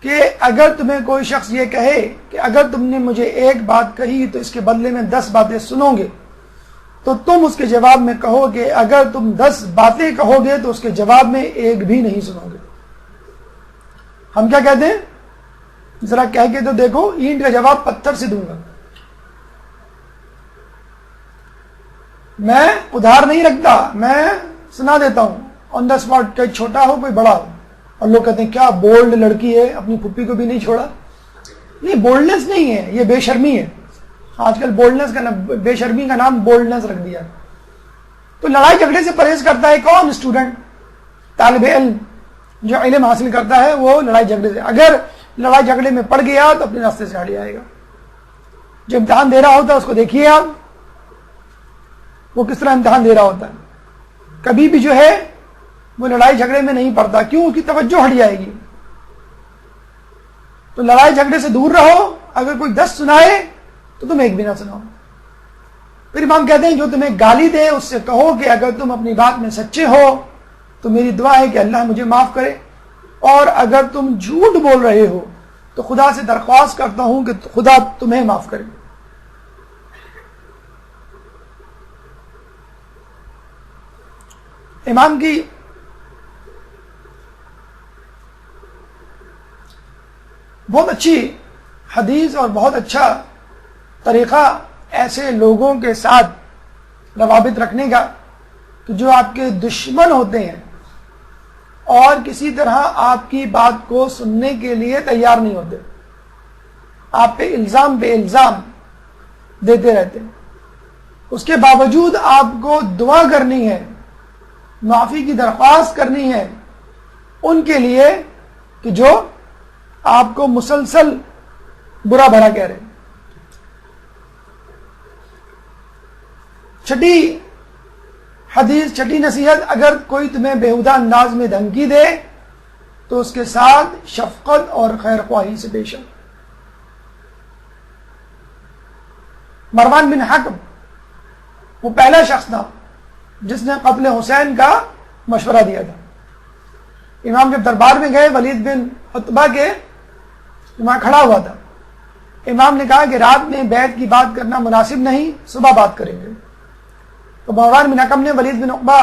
کہ اگر تمہیں کوئی شخص یہ کہے کہ اگر تم نے مجھے ایک بات کہی تو اس کے بدلے میں 10 باتیں سنو گے, تو تم اس کے جواب میں کہو کہ اگر تم 10 باتیں کہو گے تو اس کے جواب میں ایک بھی نہیں سنو گے. ہم کیا کہتے ہیں؟ ذرا کہہ کے تو دیکھو, اینٹ کا جواب پتھر سے دوں گا. میں ادھار نہیں رکھتا, میں سنا دیتا ہوں آن دا اسپاٹ, کوئی چھوٹا ہو کوئی بڑا ہو. اور لوگ کہتے ہیں کیا بولڈ لڑکی ہے, اپنی پھپھی کو بھی نہیں چھوڑا. یہ بولڈنس نہیں ہے, یہ بے شرمی ہے. آج کل بولڈنس کا بے شرمی کا نام بولڈنس رکھ دیا. تو لڑائی جھگڑے سے پرہیز کرتا ہے کون؟ اسٹوڈنٹ, طالب علم جو علم حاصل کرتا ہے وہ لڑائی جھگڑے سے. اگر لڑائی جھگڑے میں پڑ گیا تو اپنے راستے سے ہٹ جائے گا. جو امتحان دے رہا ہوتا ہے اس کو دیکھیے آپ, وہ کس طرح امتحان دے رہا ہوتا ہے. کبھی بھی جو ہے وہ لڑائی جھگڑے میں نہیں پڑتا. کیوں؟ اس کی توجہ ہٹ جائے گی. تو لڑائی جھگڑے سے دور رہو. اگر کوئی 10 سنائے تو تم ایک بھی نہ سناؤ. پھر امام کہتے ہیں جو تمہیں گالی دے اس سے کہو کہ اگر تم اپنی بات میں سچے ہو تو میری دعا ہے کہ اللہ مجھے معاف کرے, اور اگر تم جھوٹ بول رہے ہو تو خدا سے درخواست کرتا ہوں کہ خدا تمہیں معاف کرے. امام کی بہت اچھی حدیث اور بہت اچھا طریقہ ایسے لوگوں کے ساتھ روابط رکھنے کا کہ جو آپ کے دشمن ہوتے ہیں اور کسی طرح آپ کی بات کو سننے کے لیے تیار نہیں ہوتے، آپ پہ الزام دیتے رہتے ہیں، اس کے باوجود آپ کو دعا کرنی ہے، معافی کی درخواست کرنی ہے ان کے لیے کہ جو آپ کو مسلسل برا بھلا کہہ رہے ہیں۔ چھٹی حدیث، چھٹی نصیحت، اگر کوئی تمہیں بےہودہ انداز میں دھمکی دے تو اس کے ساتھ شفقت اور خیر خواہی سے پیش آؤ۔ مروان بن حکم وہ پہلا شخص تھا جس نے قتل حسین کا مشورہ دیا تھا۔ امام جب دربار میں گئے، ولید بن عتبہ کے وہاں کھڑا ہوا تھا۔ امام نے کہا کہ رات میں بیعت کی بات کرنا مناسب نہیں، صبح بات کریں گے۔ تو مروان بن حکم نے ولید بن عتبہ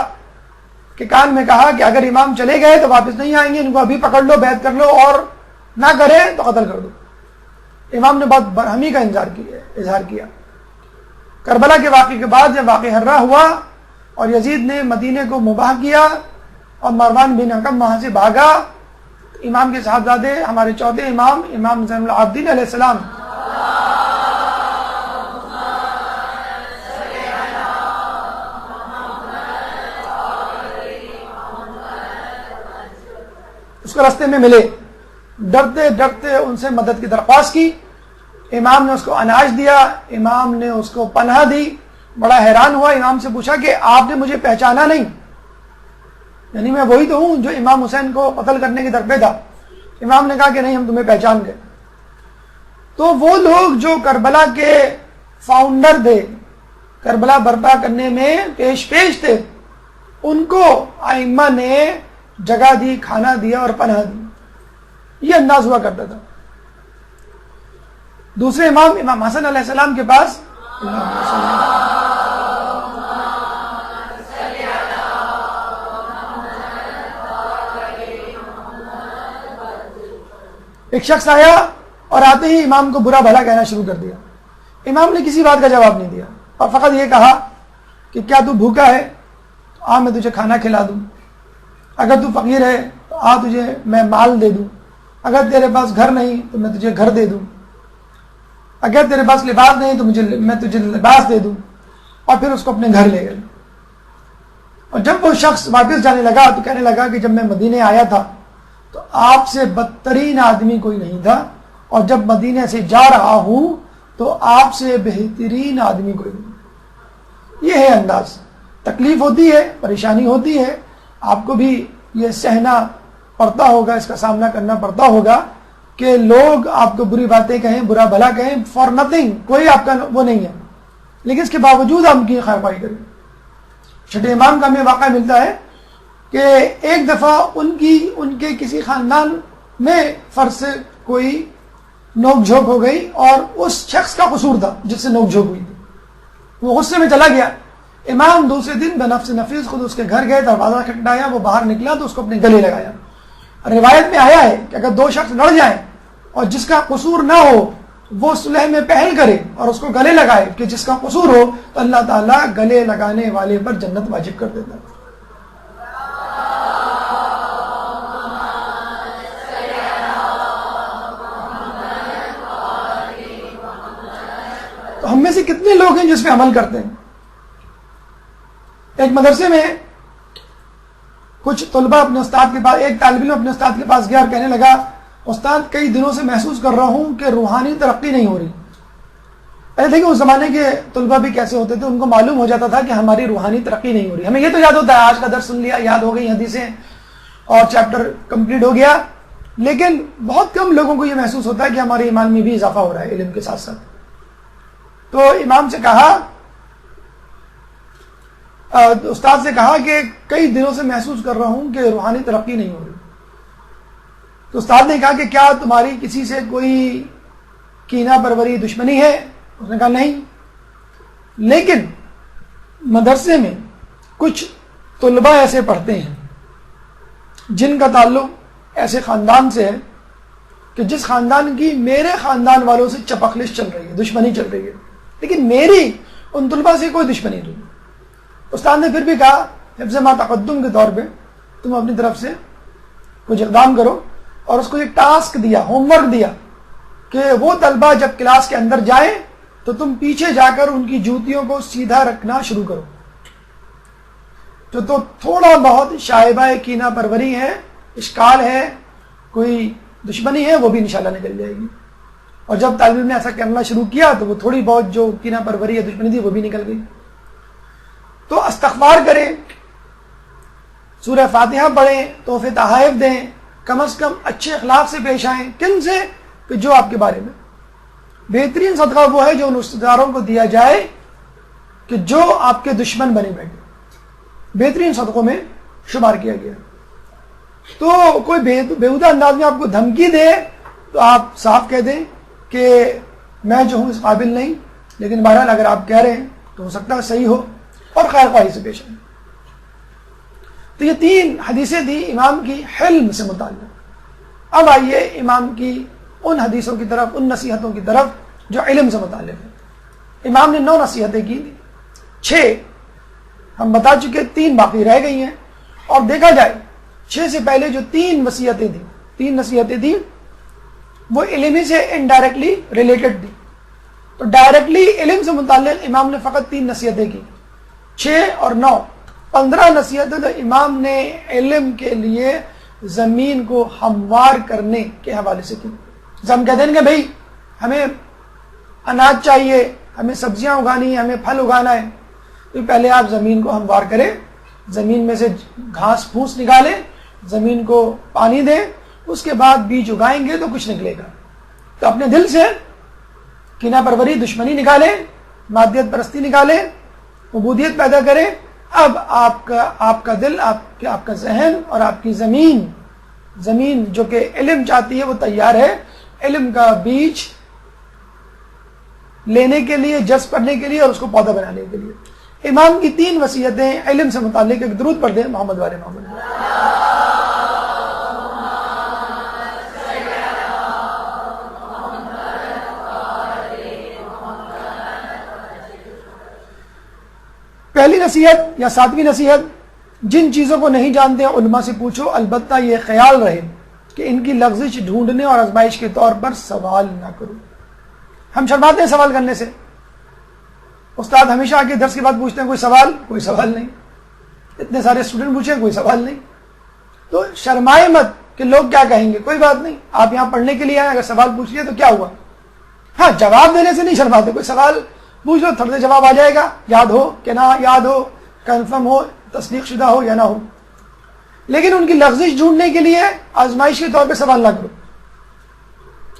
کے کان میں کہا کہ اگر امام چلے گئے تو واپس نہیں آئیں گے، ان کو ابھی پکڑ لو، بیعت کر لو، اور نہ کرے تو قتل کر دو۔ امام نے بہت برہمی کا اظہار کیا۔ کربلا کے واقعے کے بعد جب واقعہ ہررا ہوا اور یزید نے مدینے کو مباح کیا اور مروان بن حکم وہاں سے بھاگا، امام کے صاحبزادے، ہمارے چوتھے امام، امام زین العابدین علیہ السلام، اس کو راستے میں ملے، ڈرتے ڈرتے ان سے مدد کی درخواست کی۔ امام نے اس کو اناج دیا، امام نے اس کو پناہ دی۔ بڑا حیران ہوا، امام سے پوچھا کہ آپ نے مجھے پہچانا نہیں؟ یعنی میں وہی تو ہوں جو امام حسین کو قتل کرنے کے درپے تھا۔ امام نے کہا کہ نہیں، ہم تمہیں پہچان گئے۔ تو وہ لوگ جو کربلا کے فاؤنڈر تھے، کربلا برپا کرنے میں پیش تھے، ان کو ائمہ نے جگہ دی، کھانا دیا اور پناہ دی۔ یہ انداز ہوا کرتا تھا۔ دوسرے امام، امام حسن علیہ السلام کے پاس ایک شخص آیا اور آتے ہی امام کو برا بھلا کہنا شروع کر دیا۔ امام نے کسی بات کا جواب نہیں دیا اور فقط یہ کہا کہ کیا تو بھوکا ہے تو آ میں تجھے کھانا کھلا دوں، اگر تو فقیر ہے تو آ تجھے میں مال دے دوں، اگر تیرے پاس گھر نہیں تو میں تجھے گھر دے دوں، اگر تیرے پاس لباس نہیں تو میں تجھے لباس دے دوں، اور پھر اس کو اپنے گھر لے گئے۔ اور جب وہ شخص واپس جانے لگا تو کہنے لگا کہ جب میں مدینے آیا تھا تو آپ سے بدترین آدمی کوئی نہیں تھا، اور جب مدینے سے جا رہا ہوں تو آپ سے بہترین آدمی کوئی نہیں۔ یہ ہے انداز۔ تکلیف ہوتی ہے، پریشانی ہوتی ہے، آپ کو بھی یہ سہنا پڑتا ہوگا، اس کا سامنا کرنا پڑتا ہوگا کہ لوگ آپ کو بری باتیں کہیں، برا بھلا کہیں، فار نتھنگ، کوئی آپ کا وہ نہیں ہے، لیکن اس کے باوجود آپ کی خیر خواہی کریں۔ چھٹے امام کا ہمیں واقعہ ملتا ہے کہ ایک دفعہ ان کے کسی خاندان میں فرض سے کوئی نوک جھوک ہو گئی اور اس شخص کا قصور تھا جس سے نوک جھوک ہوئی تھی۔ وہ غصے میں چلا گیا۔ امام دوسرے دن بنفس نفیس خود اس کے گھر گئے، دروازہ کھٹکھٹایا، وہ باہر نکلا تو اس کو اپنے گلے لگایا۔ روایت میں آیا ہے کہ اگر دو شخص لڑ جائیں اور جس کا قصور نہ ہو وہ صلح میں پہل کرے اور اس کو گلے لگائے کہ جس کا قصور ہو، تو اللہ تعالیٰ گلے لگانے والے پر جنت واجب کر دیتا ہے۔ تو ہم میں سے کتنے لوگ ہیں جس پہ عمل کرتے ہیں؟ ایک مدرسے میں کچھ طلباء اپنے استاد کے پاس، ایک طالب علم اپنے استاد کے پاس گیا اور کہنے لگا، استاد کئی دنوں سے محسوس کر رہا ہوں کہ روحانی ترقی نہیں ہو رہی۔ پہلے دیکھیں اس زمانے کے طلباء بھی کیسے ہوتے تھے، ان کو معلوم ہو جاتا تھا کہ ہماری روحانی ترقی نہیں ہو رہی۔ ہمیں یہ تو یاد ہوتا ہے، آج کا درس سن لیا، یاد ہو گئی حدیثیں اور چیپٹر کمپلیٹ ہو گیا، لیکن بہت کم لوگوں کو یہ محسوس ہوتا ہے کہ ہمارے ایمان میں بھی اضافہ ہو رہا ہے علم کے ساتھ ساتھ۔ تو امام سے کہا، استاد سے کہا کہ کئی دنوں سے محسوس کر رہا ہوں کہ روحانی ترقی نہیں ہو رہی۔ تو استاد نے کہا کہ کیا تمہاری کسی سے کوئی کینہ پروری دشمنی ہے؟ اس نے کہا نہیں، لیکن مدرسے میں کچھ طلباء ایسے پڑھتے ہیں جن کا تعلق ایسے خاندان سے ہے کہ جس خاندان کی میرے خاندان والوں سے چپخلش چل رہی ہے، دشمنی چل رہی ہے، لیکن میری ان طلباء سے کوئی دشمنی نہیں۔ استاد نے پھر بھی کہا حفظ ما تقدم کے طور پہ تم اپنی طرف سے کچھ اقدام کرو، اور اس کو ایک ٹاسک دیا، ہوم ورک دیا کہ وہ طلباء جب کلاس کے اندر جائیں تو تم پیچھے جا کر ان کی جوتیوں کو سیدھا رکھنا شروع کرو۔ جو تو تھوڑا بہت شائبہ کینہ پروری ہے، اشکال ہے، کوئی دشمنی ہے، وہ بھی انشاءاللہ نکل جائے گی۔ اور جب طالب علم نے ایسا کرنا شروع کیا تو وہ تھوڑی بہت جو کینہ پروری ہے، دشمنی تھی، وہ بھی نکل گئی۔ تو استغفار کریں، سورہ فاتحہ پڑھیں، تحفے تحائف دیں، کم از کم اچھے اخلاق سے پیش آئیں۔ کن سے؟ کہ جو آپ کے بارے میں بہترین صدقہ وہ ہے جو ان رشتہ داروں کو دیا جائے کہ جو آپ کے دشمن بنے بیٹھے، بہترین صدقوں میں شمار کیا گیا۔ تو کوئی بیہودہ انداز میں آپ کو دھمکی دے تو آپ صاف کہہ دیں کہ میں جو ہوں اس قابل نہیں، لیکن بہرحال اگر آپ کہہ رہے ہیں تو ہو سکتا ہے صحیح ہو، اور خیر خواہی سے پیش آئیں۔ تو یہ 3 حدیثیں تھیں امام کی حلم سے متعلق۔ اب آئیے امام کی ان حدیثوں کی طرف، ان نصیحتوں کی طرف جو علم سے متعلق ہے۔ امام نے 9 نصیحتیں کی، 6 ہم بتا چکے، 3 باقی رہ گئی ہیں۔ اور دیکھا جائے 6 سے پہلے جو 3 نصیحتیں تھیں وہ علم ہی سے انڈائریکٹلی ریلیٹڈ تھی۔ تو ڈائریکٹلی علم سے متعلق امام نے فقط 3 نصیحتیں کی، 6 اور 9، 15 نصیحتیں تو امام نے علم کے لیے زمین کو ہموار کرنے کے حوالے سے کی۔ ہم کہتے ہیں کہ بھائی ہمیں اناج چاہیے، ہمیں سبزیاں اگانی ہیں، ہمیں پھل اگانا ہے، تو پہلے آپ زمین کو ہموار کریں، زمین میں سے گھاس پھوس نکالیں، زمین کو پانی دیں، اس کے بعد بیج اگائیں گے تو کچھ نکلے گا۔ تو اپنے دل سے کینہ پروری، دشمنی نکالیں، مادیت پرستی نکالیں، عبودیت پیدا کریں۔ اب آپ کا دل، آپ کا ذہن اور آپ کی زمین جو کہ علم چاہتی ہے وہ تیار ہے، علم کا بیج لینے کے لیے، جذب کرنے کے لیے اور اس کو پودا بنانے کے لیے۔ امام کی 3 وصیتیں علم سے متعلق، ایک درود پڑھ دیں محمد والے محمد۔ پہلی نصیحت یا 7ویں نصیحت، جن چیزوں کو نہیں جانتے علماء سے پوچھو، البتہ یہ خیال رہے کہ ان کی لغزش ڈھونڈنے اور آزمائش کے طور پر سوال نہ کرو۔ ہم شرماتے ہیں سوال کرنے سے، استاد ہمیشہ آ کے درس کے بعد پوچھتے ہیں کوئی سوال نہیں، اتنے سارے اسٹوڈنٹ پوچھیں کوئی سوال نہیں۔ تو شرمائے مت کہ لوگ کیا کہیں گے، کوئی بات نہیں، آپ یہاں پڑھنے کے لیے آئے، اگر سوال پوچھ لیے تو کیا ہوا۔ ہاں، جواب دینے سے نہیں شرماتے، کوئی سوال پوچھ لو، تھوڑے سے جواب آ جائے گا، یاد ہو کہ نہ یاد ہو، کنفرم ہو، تصدیق شدہ ہو یا نہ ہو، لیکن ان کی لغزش ڈھونڈنے کے لیے آزمائش کے طور پہ سوال نہ کرو۔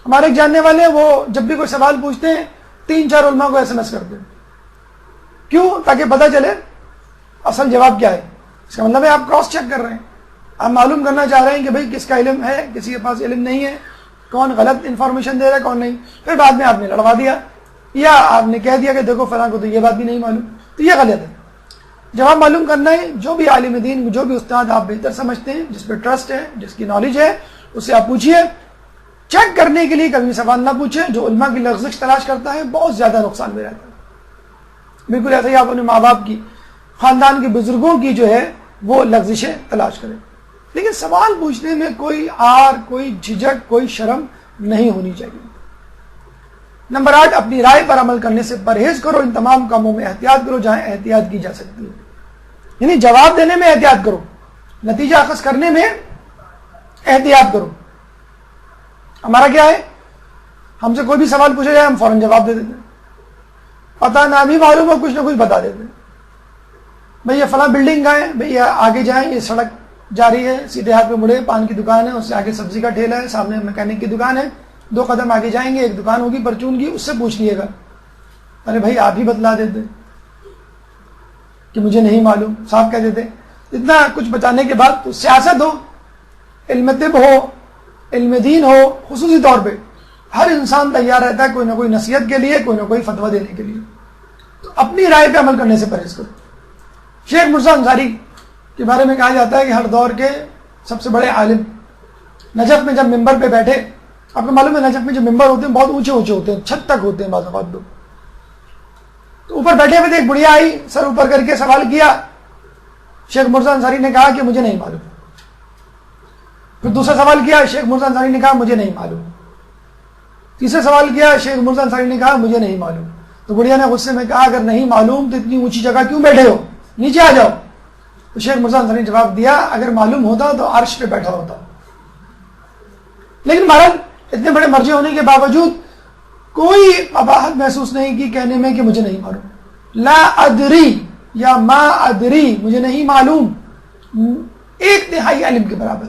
ہمارے ایک جاننے والے وہ جب بھی کوئی سوال پوچھتے ہیں 3-4 علماء کو SMS کرتے ہیں، کیوں؟ تاکہ پتہ چلے اصل جواب کیا ہے۔ اس کا مطلب ہے آپ کراس چیک کر رہے ہیں، آپ معلوم کرنا چاہ رہے ہیں کہ بھئی کس کا علم ہے، کسی کے پاس علم نہیں ہے، کون غلط انفارمیشن دے رہا ہے، کون نہیں۔ پھر بعد میں آپ نے لڑوا دیا یا آپ نے کہہ دیا کہ دیکھو فلاں کو تو یہ بات بھی نہیں معلوم، تو یہ غلط ہے۔ جواب معلوم کرنا ہے، جو بھی عالم دین، جو بھی استاد آپ بہتر سمجھتے ہیں، جس پہ ٹرسٹ ہے، جس کی نالج ہے، اس سے آپ پوچھیے۔ چیک کرنے کے لیے کبھی سوال نہ پوچھیں۔ جو علماء کی لغزش تلاش کرتا ہے بہت زیادہ نقصان میں رہتا ہے۔ بالکل ایسا ہی آپ اپنے ماں باپ کی، خاندان کے بزرگوں کی جو ہے وہ لغزشیں تلاش کریں، لیکن سوال پوچھنے میں کوئی آر، کوئی جھجک، کوئی شرم نہیں ہونی چاہیے۔ نمبر 8، اپنی رائے پر عمل کرنے سے پرہیز کرو، ان تمام کاموں میں احتیاط کرو جہاں احتیاط کی جا سکتی ہے۔ یعنی جواب دینے میں احتیاط کرو، نتیجہ اخذ کرنے میں احتیاط کرو۔ ہمارا کیا ہے، ہم سے کوئی بھی سوال پوچھا جائے ہم فوراً جواب دے دیتے ہیں، پتہ نہ بھی معلوم ہو کچھ نہ کچھ بتا دیتے ہیں۔ بھئی یہ فلاں بلڈنگ کا ہے، بھئی آگے جائیں، یہ سڑک جا رہی ہے، سیدھے ہاتھ پہ مڑے، پان کی دکان ہے، اس سے آگے سبزی کا ٹھیلا ہے، سامنے میکینک کی دکان ہے، 2 قدم آگے جائیں گے ایک دکان ہوگی پرچون کی، اس سے پوچھ لیے گا۔ ارے بھائی آپ ہی بتلا دیتے کہ مجھے نہیں معلوم، صاحب کہہ دیتے۔ اتنا کچھ بتانے کے بعد تو سیاست ہو، علم طب ہو، علم دین ہو، خصوصی طور پہ ہر انسان تیار رہتا ہے کوئی نہ کوئی نصیحت کے لیے، کوئی نہ کوئی فتویٰ دینے کے لیے۔ تو اپنی رائے پہ عمل کرنے سے پرہیز کرو۔ شیخ مرزا انصاری کے بارے میں کہا جاتا ہے کہ ہر دور کے سب سے بڑے عالم نجف میں جب ممبر پہ بیٹھے، آپ کو معلوم ہے نجف میں جو ممبر ہوتے ہیں بہت اونچے اونچے ہوتے ہیں، چھت تک ہوتے ہیں بعض اوقات لوگ، تو اوپر بیٹھے ہوئے تھے، ایک بڑھیا آئی سر اوپر کر کے سوال کیا، شیخ مرزا انصاری نے کہا کہ مجھے نہیں معلوم، پھر دوسرا سوال کیا، شیخ مرزا انصاری نے کہا مجھے نہیں معلوم، تیسرا سوال کیا، شیخ مرزا انصاری نے کہا مجھے نہیں معلوم، تو بڑھیا نے غصے میں کہا اگر نہیں معلوم تو اتنی اونچی جگہ کیوں بیٹھے ہو، نیچے آ جاؤ۔ تو شیخ مرزا انصاری نے جواب دیا اگر معلوم ہوتا تو عرش پہ بیٹھا ہوتا، لیکن مہاراج اتنے بڑے مرجع ہونے کے باوجود کوئی قباحت محسوس نہیں کی کہنے میں کہ مجھے نہیں معلوم، لا ادری یا ما ادری، مجھے نہیں معلوم، ایک تہائی علم کے برابر۔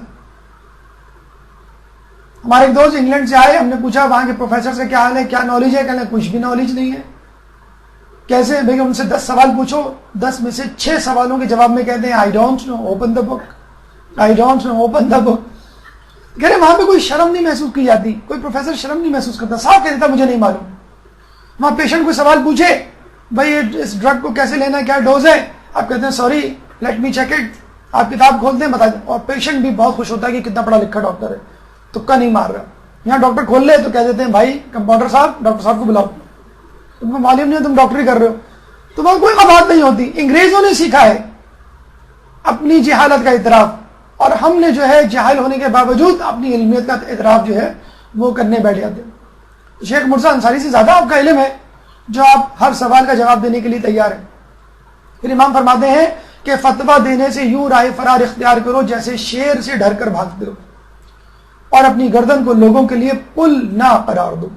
ہمارے ایک دوست انگلینڈ سے آئے، ہم نے پوچھا وہاں کے پروفیسر سے کیا حال ہے، کیا نالج ہے، کہنے کچھ بھی نالج نہیں ہے۔ کیسے بھئی ان سے 10 سوال پوچھو، 10 میں سے 6 سوالوں کے جواب میں کہتے ہیں I don't know, open the book, I don't know, open the book. کہہ رہے وہاں پہ کوئی شرم نہیں محسوس کی جاتی، کوئی پروفیسر شرم نہیں محسوس کرتا، صاف کہہ دیتا مجھے نہیں معلوم۔ وہاں پیشنٹ کوئی سوال پوچھے بھائی اس ڈرگ کو کیسے لینا ہے، کیا ڈوز ہے، آپ کہتے ہیں sorry let me check it, آپ کتاب کھولتے ہیں بتا دیں، اور پیشنٹ بھی بہت خوش ہوتا ہے کہ کتنا پڑھا لکھا ڈاکٹر ہے، تکا نہیں مار رہا۔ یہاں ڈاکٹر کھول لے تو کہہ دیتے ہیں بھائی کمپاؤنڈر صاحب، ڈاکٹر صاحب کو بلاؤ، تم کو معلوم نہیں ہے تم ڈاکٹری کر رہے ہو، تو وہاں کوئی قباحت نہیں ہوتی۔ انگریزوں نے سیکھا ہے اپنی جہالت کا اعتراف، اور ہم نے جو ہے جاہل ہونے کے باوجود اپنی علمیت کا اعتراف جو ہے وہ کرنے بیٹھ جاتے ہیں۔ شیخ مرزا انصاری سے زیادہ آپ کا علم ہے جو آپ ہر سوال کا جواب دینے کے لیے تیار ہیں۔ پھر امام فرماتے ہیں کہ فتویٰ دینے سے یوں رائے فرار اختیار کرو جیسے شیر سے ڈر کر بھاگتے ہو، اور اپنی گردن کو لوگوں کے لیے پل نہ قرار دو۔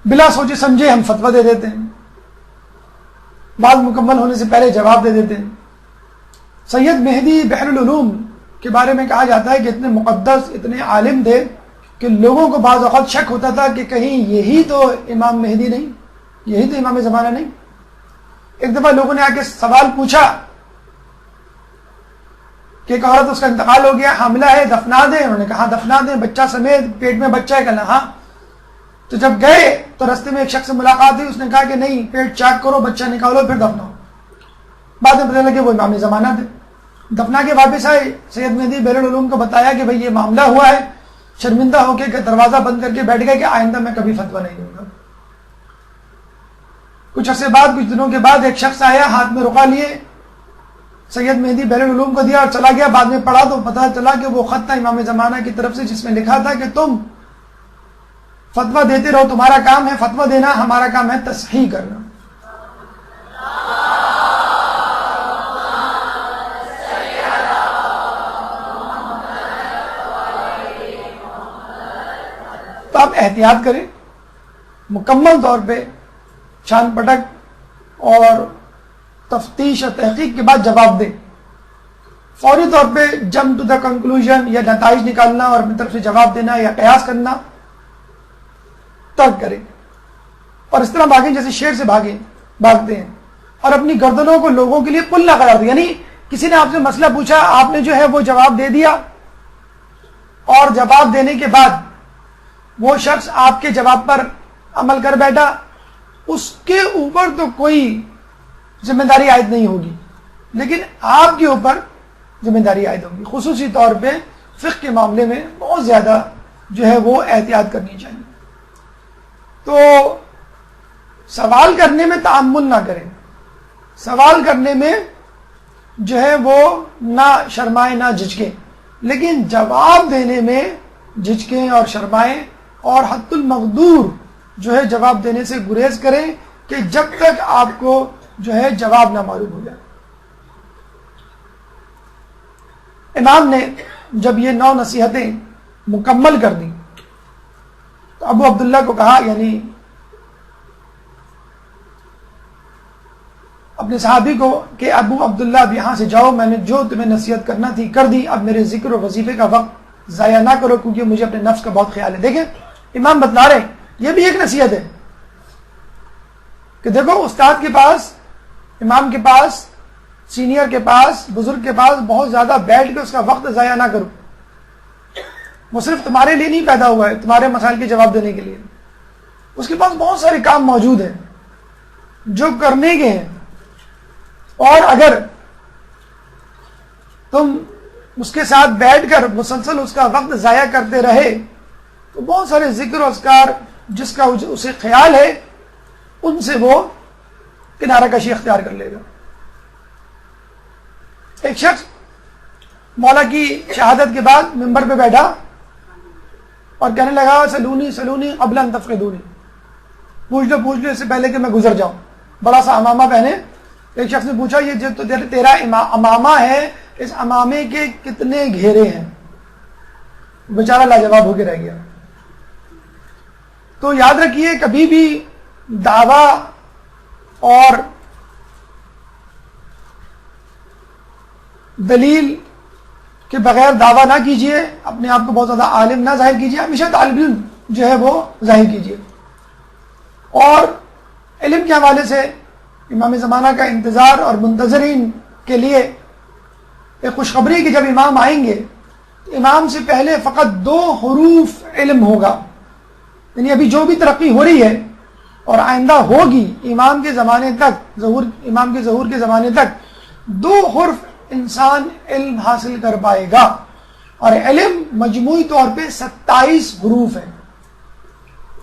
بلا سوچے سمجھے ہم فتویٰ دے دیتے ہیں، بعض مکمل ہونے سے پہلے جواب دے دیتے ہیں۔ سید مہدی بحر العلوم کے بارے میں کہا جاتا ہے کہ اتنے مقدس، اتنے عالم تھے کہ لوگوں کو بعض اوقات شک ہوتا تھا کہ کہیں یہی تو امام مہدی نہیں، یہی تو امام زمانہ نہیں۔ ایک دفعہ لوگوں نے آ کے سوال پوچھا کہ ایک عورت اس کا انتقال ہو گیا، حاملہ ہے، دفنا دیں، انہوں نے کہا دفنا دیں، بچہ سمیت، پیٹ میں بچہ ہے، کہنا ہاں۔ تو جب گئے تو رستے میں ایک شخص سے ملاقات ہوئی، اس نے کہا کہ نہیں، پیٹ چیک کرو، بچہ نکالو، پھر دفناؤ۔ بعد میں پتہ لگے وہ امام زمانہ تھے۔ دفنا کے واپس آئے، سید مہدی بحر العلوم کو بتایا کہ بھئی یہ معاملہ ہوا ہے، شرمندہ ہو کے دروازہ بند کر کے بیٹھ گئے کہ آئندہ میں کبھی فتویٰ نہیں دوں گا۔ کچھ عرصے بعد، کچھ دنوں کے بعد ایک شخص آیا، ہاتھ میں رقعہ لیے، سید مہدی بحر العلوم کو دیا اور چلا گیا۔ بعد میں پڑھا تو پتہ چلا کہ وہ خط تھا امام زمانہ کی طرف سے، جس میں لکھا تھا کہ تم فتویٰ دیتے رہو، تمہارا کام ہے فتویٰ دینا، ہمارا کام ہے تصحیح کرنا۔ تو آپ احتیاط کریں، مکمل طور پہ چھان پٹک اور تفتیش اور تحقیق کے بعد جواب دیں۔ فوری طور پہ جمپ ٹو دا کنکلوژن یا نتائج نکالنا اور اپنی طرف سے جواب دینا یا قیاس کرنا ترک کریں، اور اس طرح بھاگیں جیسے شیر سے بھاگتے ہیں، اور اپنی گردنوں کو لوگوں کے لیے پل نہ قرار دیں۔ یعنی کسی نے آپ سے مسئلہ پوچھا، آپ نے جو ہے وہ جواب دے دیا، اور جواب دینے کے بعد وہ شخص آپ کے جواب پر عمل کر بیٹھا، اس کے اوپر تو کوئی ذمہ داری عائد نہیں ہوگی، لیکن آپ کے اوپر ذمہ داری عائد ہوگی۔ خصوصی طور پہ فقہ کے معاملے میں بہت زیادہ جو ہے وہ احتیاط کرنی چاہیے۔ تو سوال کرنے میں تعامل نہ کریں، سوال کرنے میں جو ہے وہ نہ شرمائیں نہ جھجکیں، لیکن جواب دینے میں جھجکیں اور شرمائیں، اور حد المقدور جو ہے جواب دینے سے گریز کریں کہ جب تک آپ کو جو ہے جواب نہ معلوم ہو جائے۔ امام نے جب یہ 9 نصیحتیں مکمل کر دیں تو ابو عبداللہ کو کہا، یعنی اپنے صحابی کو، کہ ابو عبداللہ اب یہاں سے جاؤ، میں نے جو تمہیں نصیحت کرنا تھی کر دی، اب میرے ذکر و وظیفے کا وقت ضائع نہ کرو کیونکہ مجھے اپنے نفس کا بہت خیال ہے۔ دیکھیں امام بتلا رہے ہیں، یہ بھی ایک نصیحت ہے کہ دیکھو استاد کے پاس، امام کے پاس، سینئر کے پاس، بزرگ کے پاس بہت زیادہ بیٹھ کے اس کا وقت ضائع نہ کرو، وہ صرف تمہارے لیے نہیں پیدا ہوا ہے، تمہارے مسائل کے جواب دینے کے لیے، اس کے پاس بہت سارے کام موجود ہیں۔ جو کرنے کے ہیں، اور اگر تم اس کے ساتھ بیٹھ کر مسلسل اس کا وقت ضائع کرتے رہے تو بہت سارے ذکر و اذکار جس کا اسے خیال ہے ان سے وہ کنارہ کشی اختیار کر لے گا. ایک شخص مولا کی شہادت کے بعد ممبر پہ بیٹھا اور کہنے لگا سلونی سلونی قبل ان تفقدونی، پوچھ لو اس سے پہلے کہ میں گزر جاؤں. بڑا سا امامہ پہنے. ایک شخص نے پوچھا یہ جو تیرا امامہ ہے اس امامے کے کتنے گھیرے ہیں؟ بیچارہ لاجواب ہو کے رہ گیا. تو یاد رکھیے کبھی بھی دعویٰ اور دلیل کے بغیر دعویٰ نہ کیجیے، اپنے آپ کو بہت زیادہ عالم نہ ظاہر کیجیے، ہمیشہ طالب علم جو ہے وہ ظاہر کیجیے. اور علم کے حوالے سے امام زمانہ کا انتظار اور منتظرین کے لیے ایک خوشخبری کہ جب امام آئیں گے تو امام سے پہلے فقط 2 حروف علم ہوگا. یعنی ابھی جو بھی ترقی ہو رہی ہے اور آئندہ ہوگی امام کے زمانے تک، امام کے ظہور کے زمانے تک 2 حرف انسان علم حاصل کر پائے گا. اور علم مجموعی طور پہ 27 حروف ہے.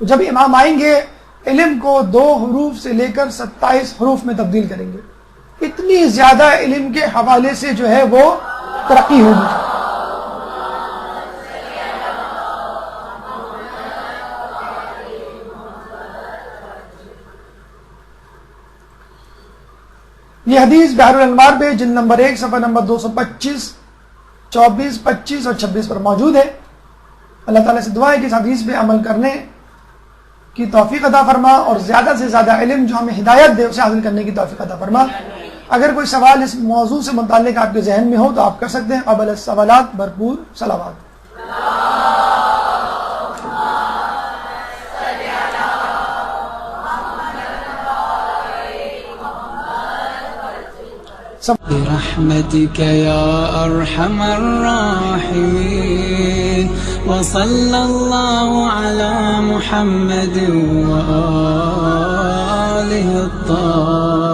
جب امام آئیں گے علم کو 2 حروف سے لے کر 27 حروف میں تبدیل کریں گے. اتنی زیادہ علم کے حوالے سے جو ہے وہ ترقی ہوگی. یہ حدیث بحر الانوار پہ جلد نمبر 1 صفحہ نمبر 225، 24، 25 اور 26 پر موجود ہے. اللہ تعالیٰ سے دعا ہے کہ اس حدیث پہ عمل کرنے کی توفیق عطا فرما اور زیادہ سے زیادہ علم جو ہمیں ہدایت دے اسے حاصل کرنے کی توفیق عطا فرما. اگر کوئی سوال اس موضوع سے متعلق آپ کے ذہن میں ہو تو آپ کر سکتے ہیں. قبل السوالات بھرپور صلوات. برحمتك يا أرحم الراحمين وصلى الله على محمد وآله الطاهرين.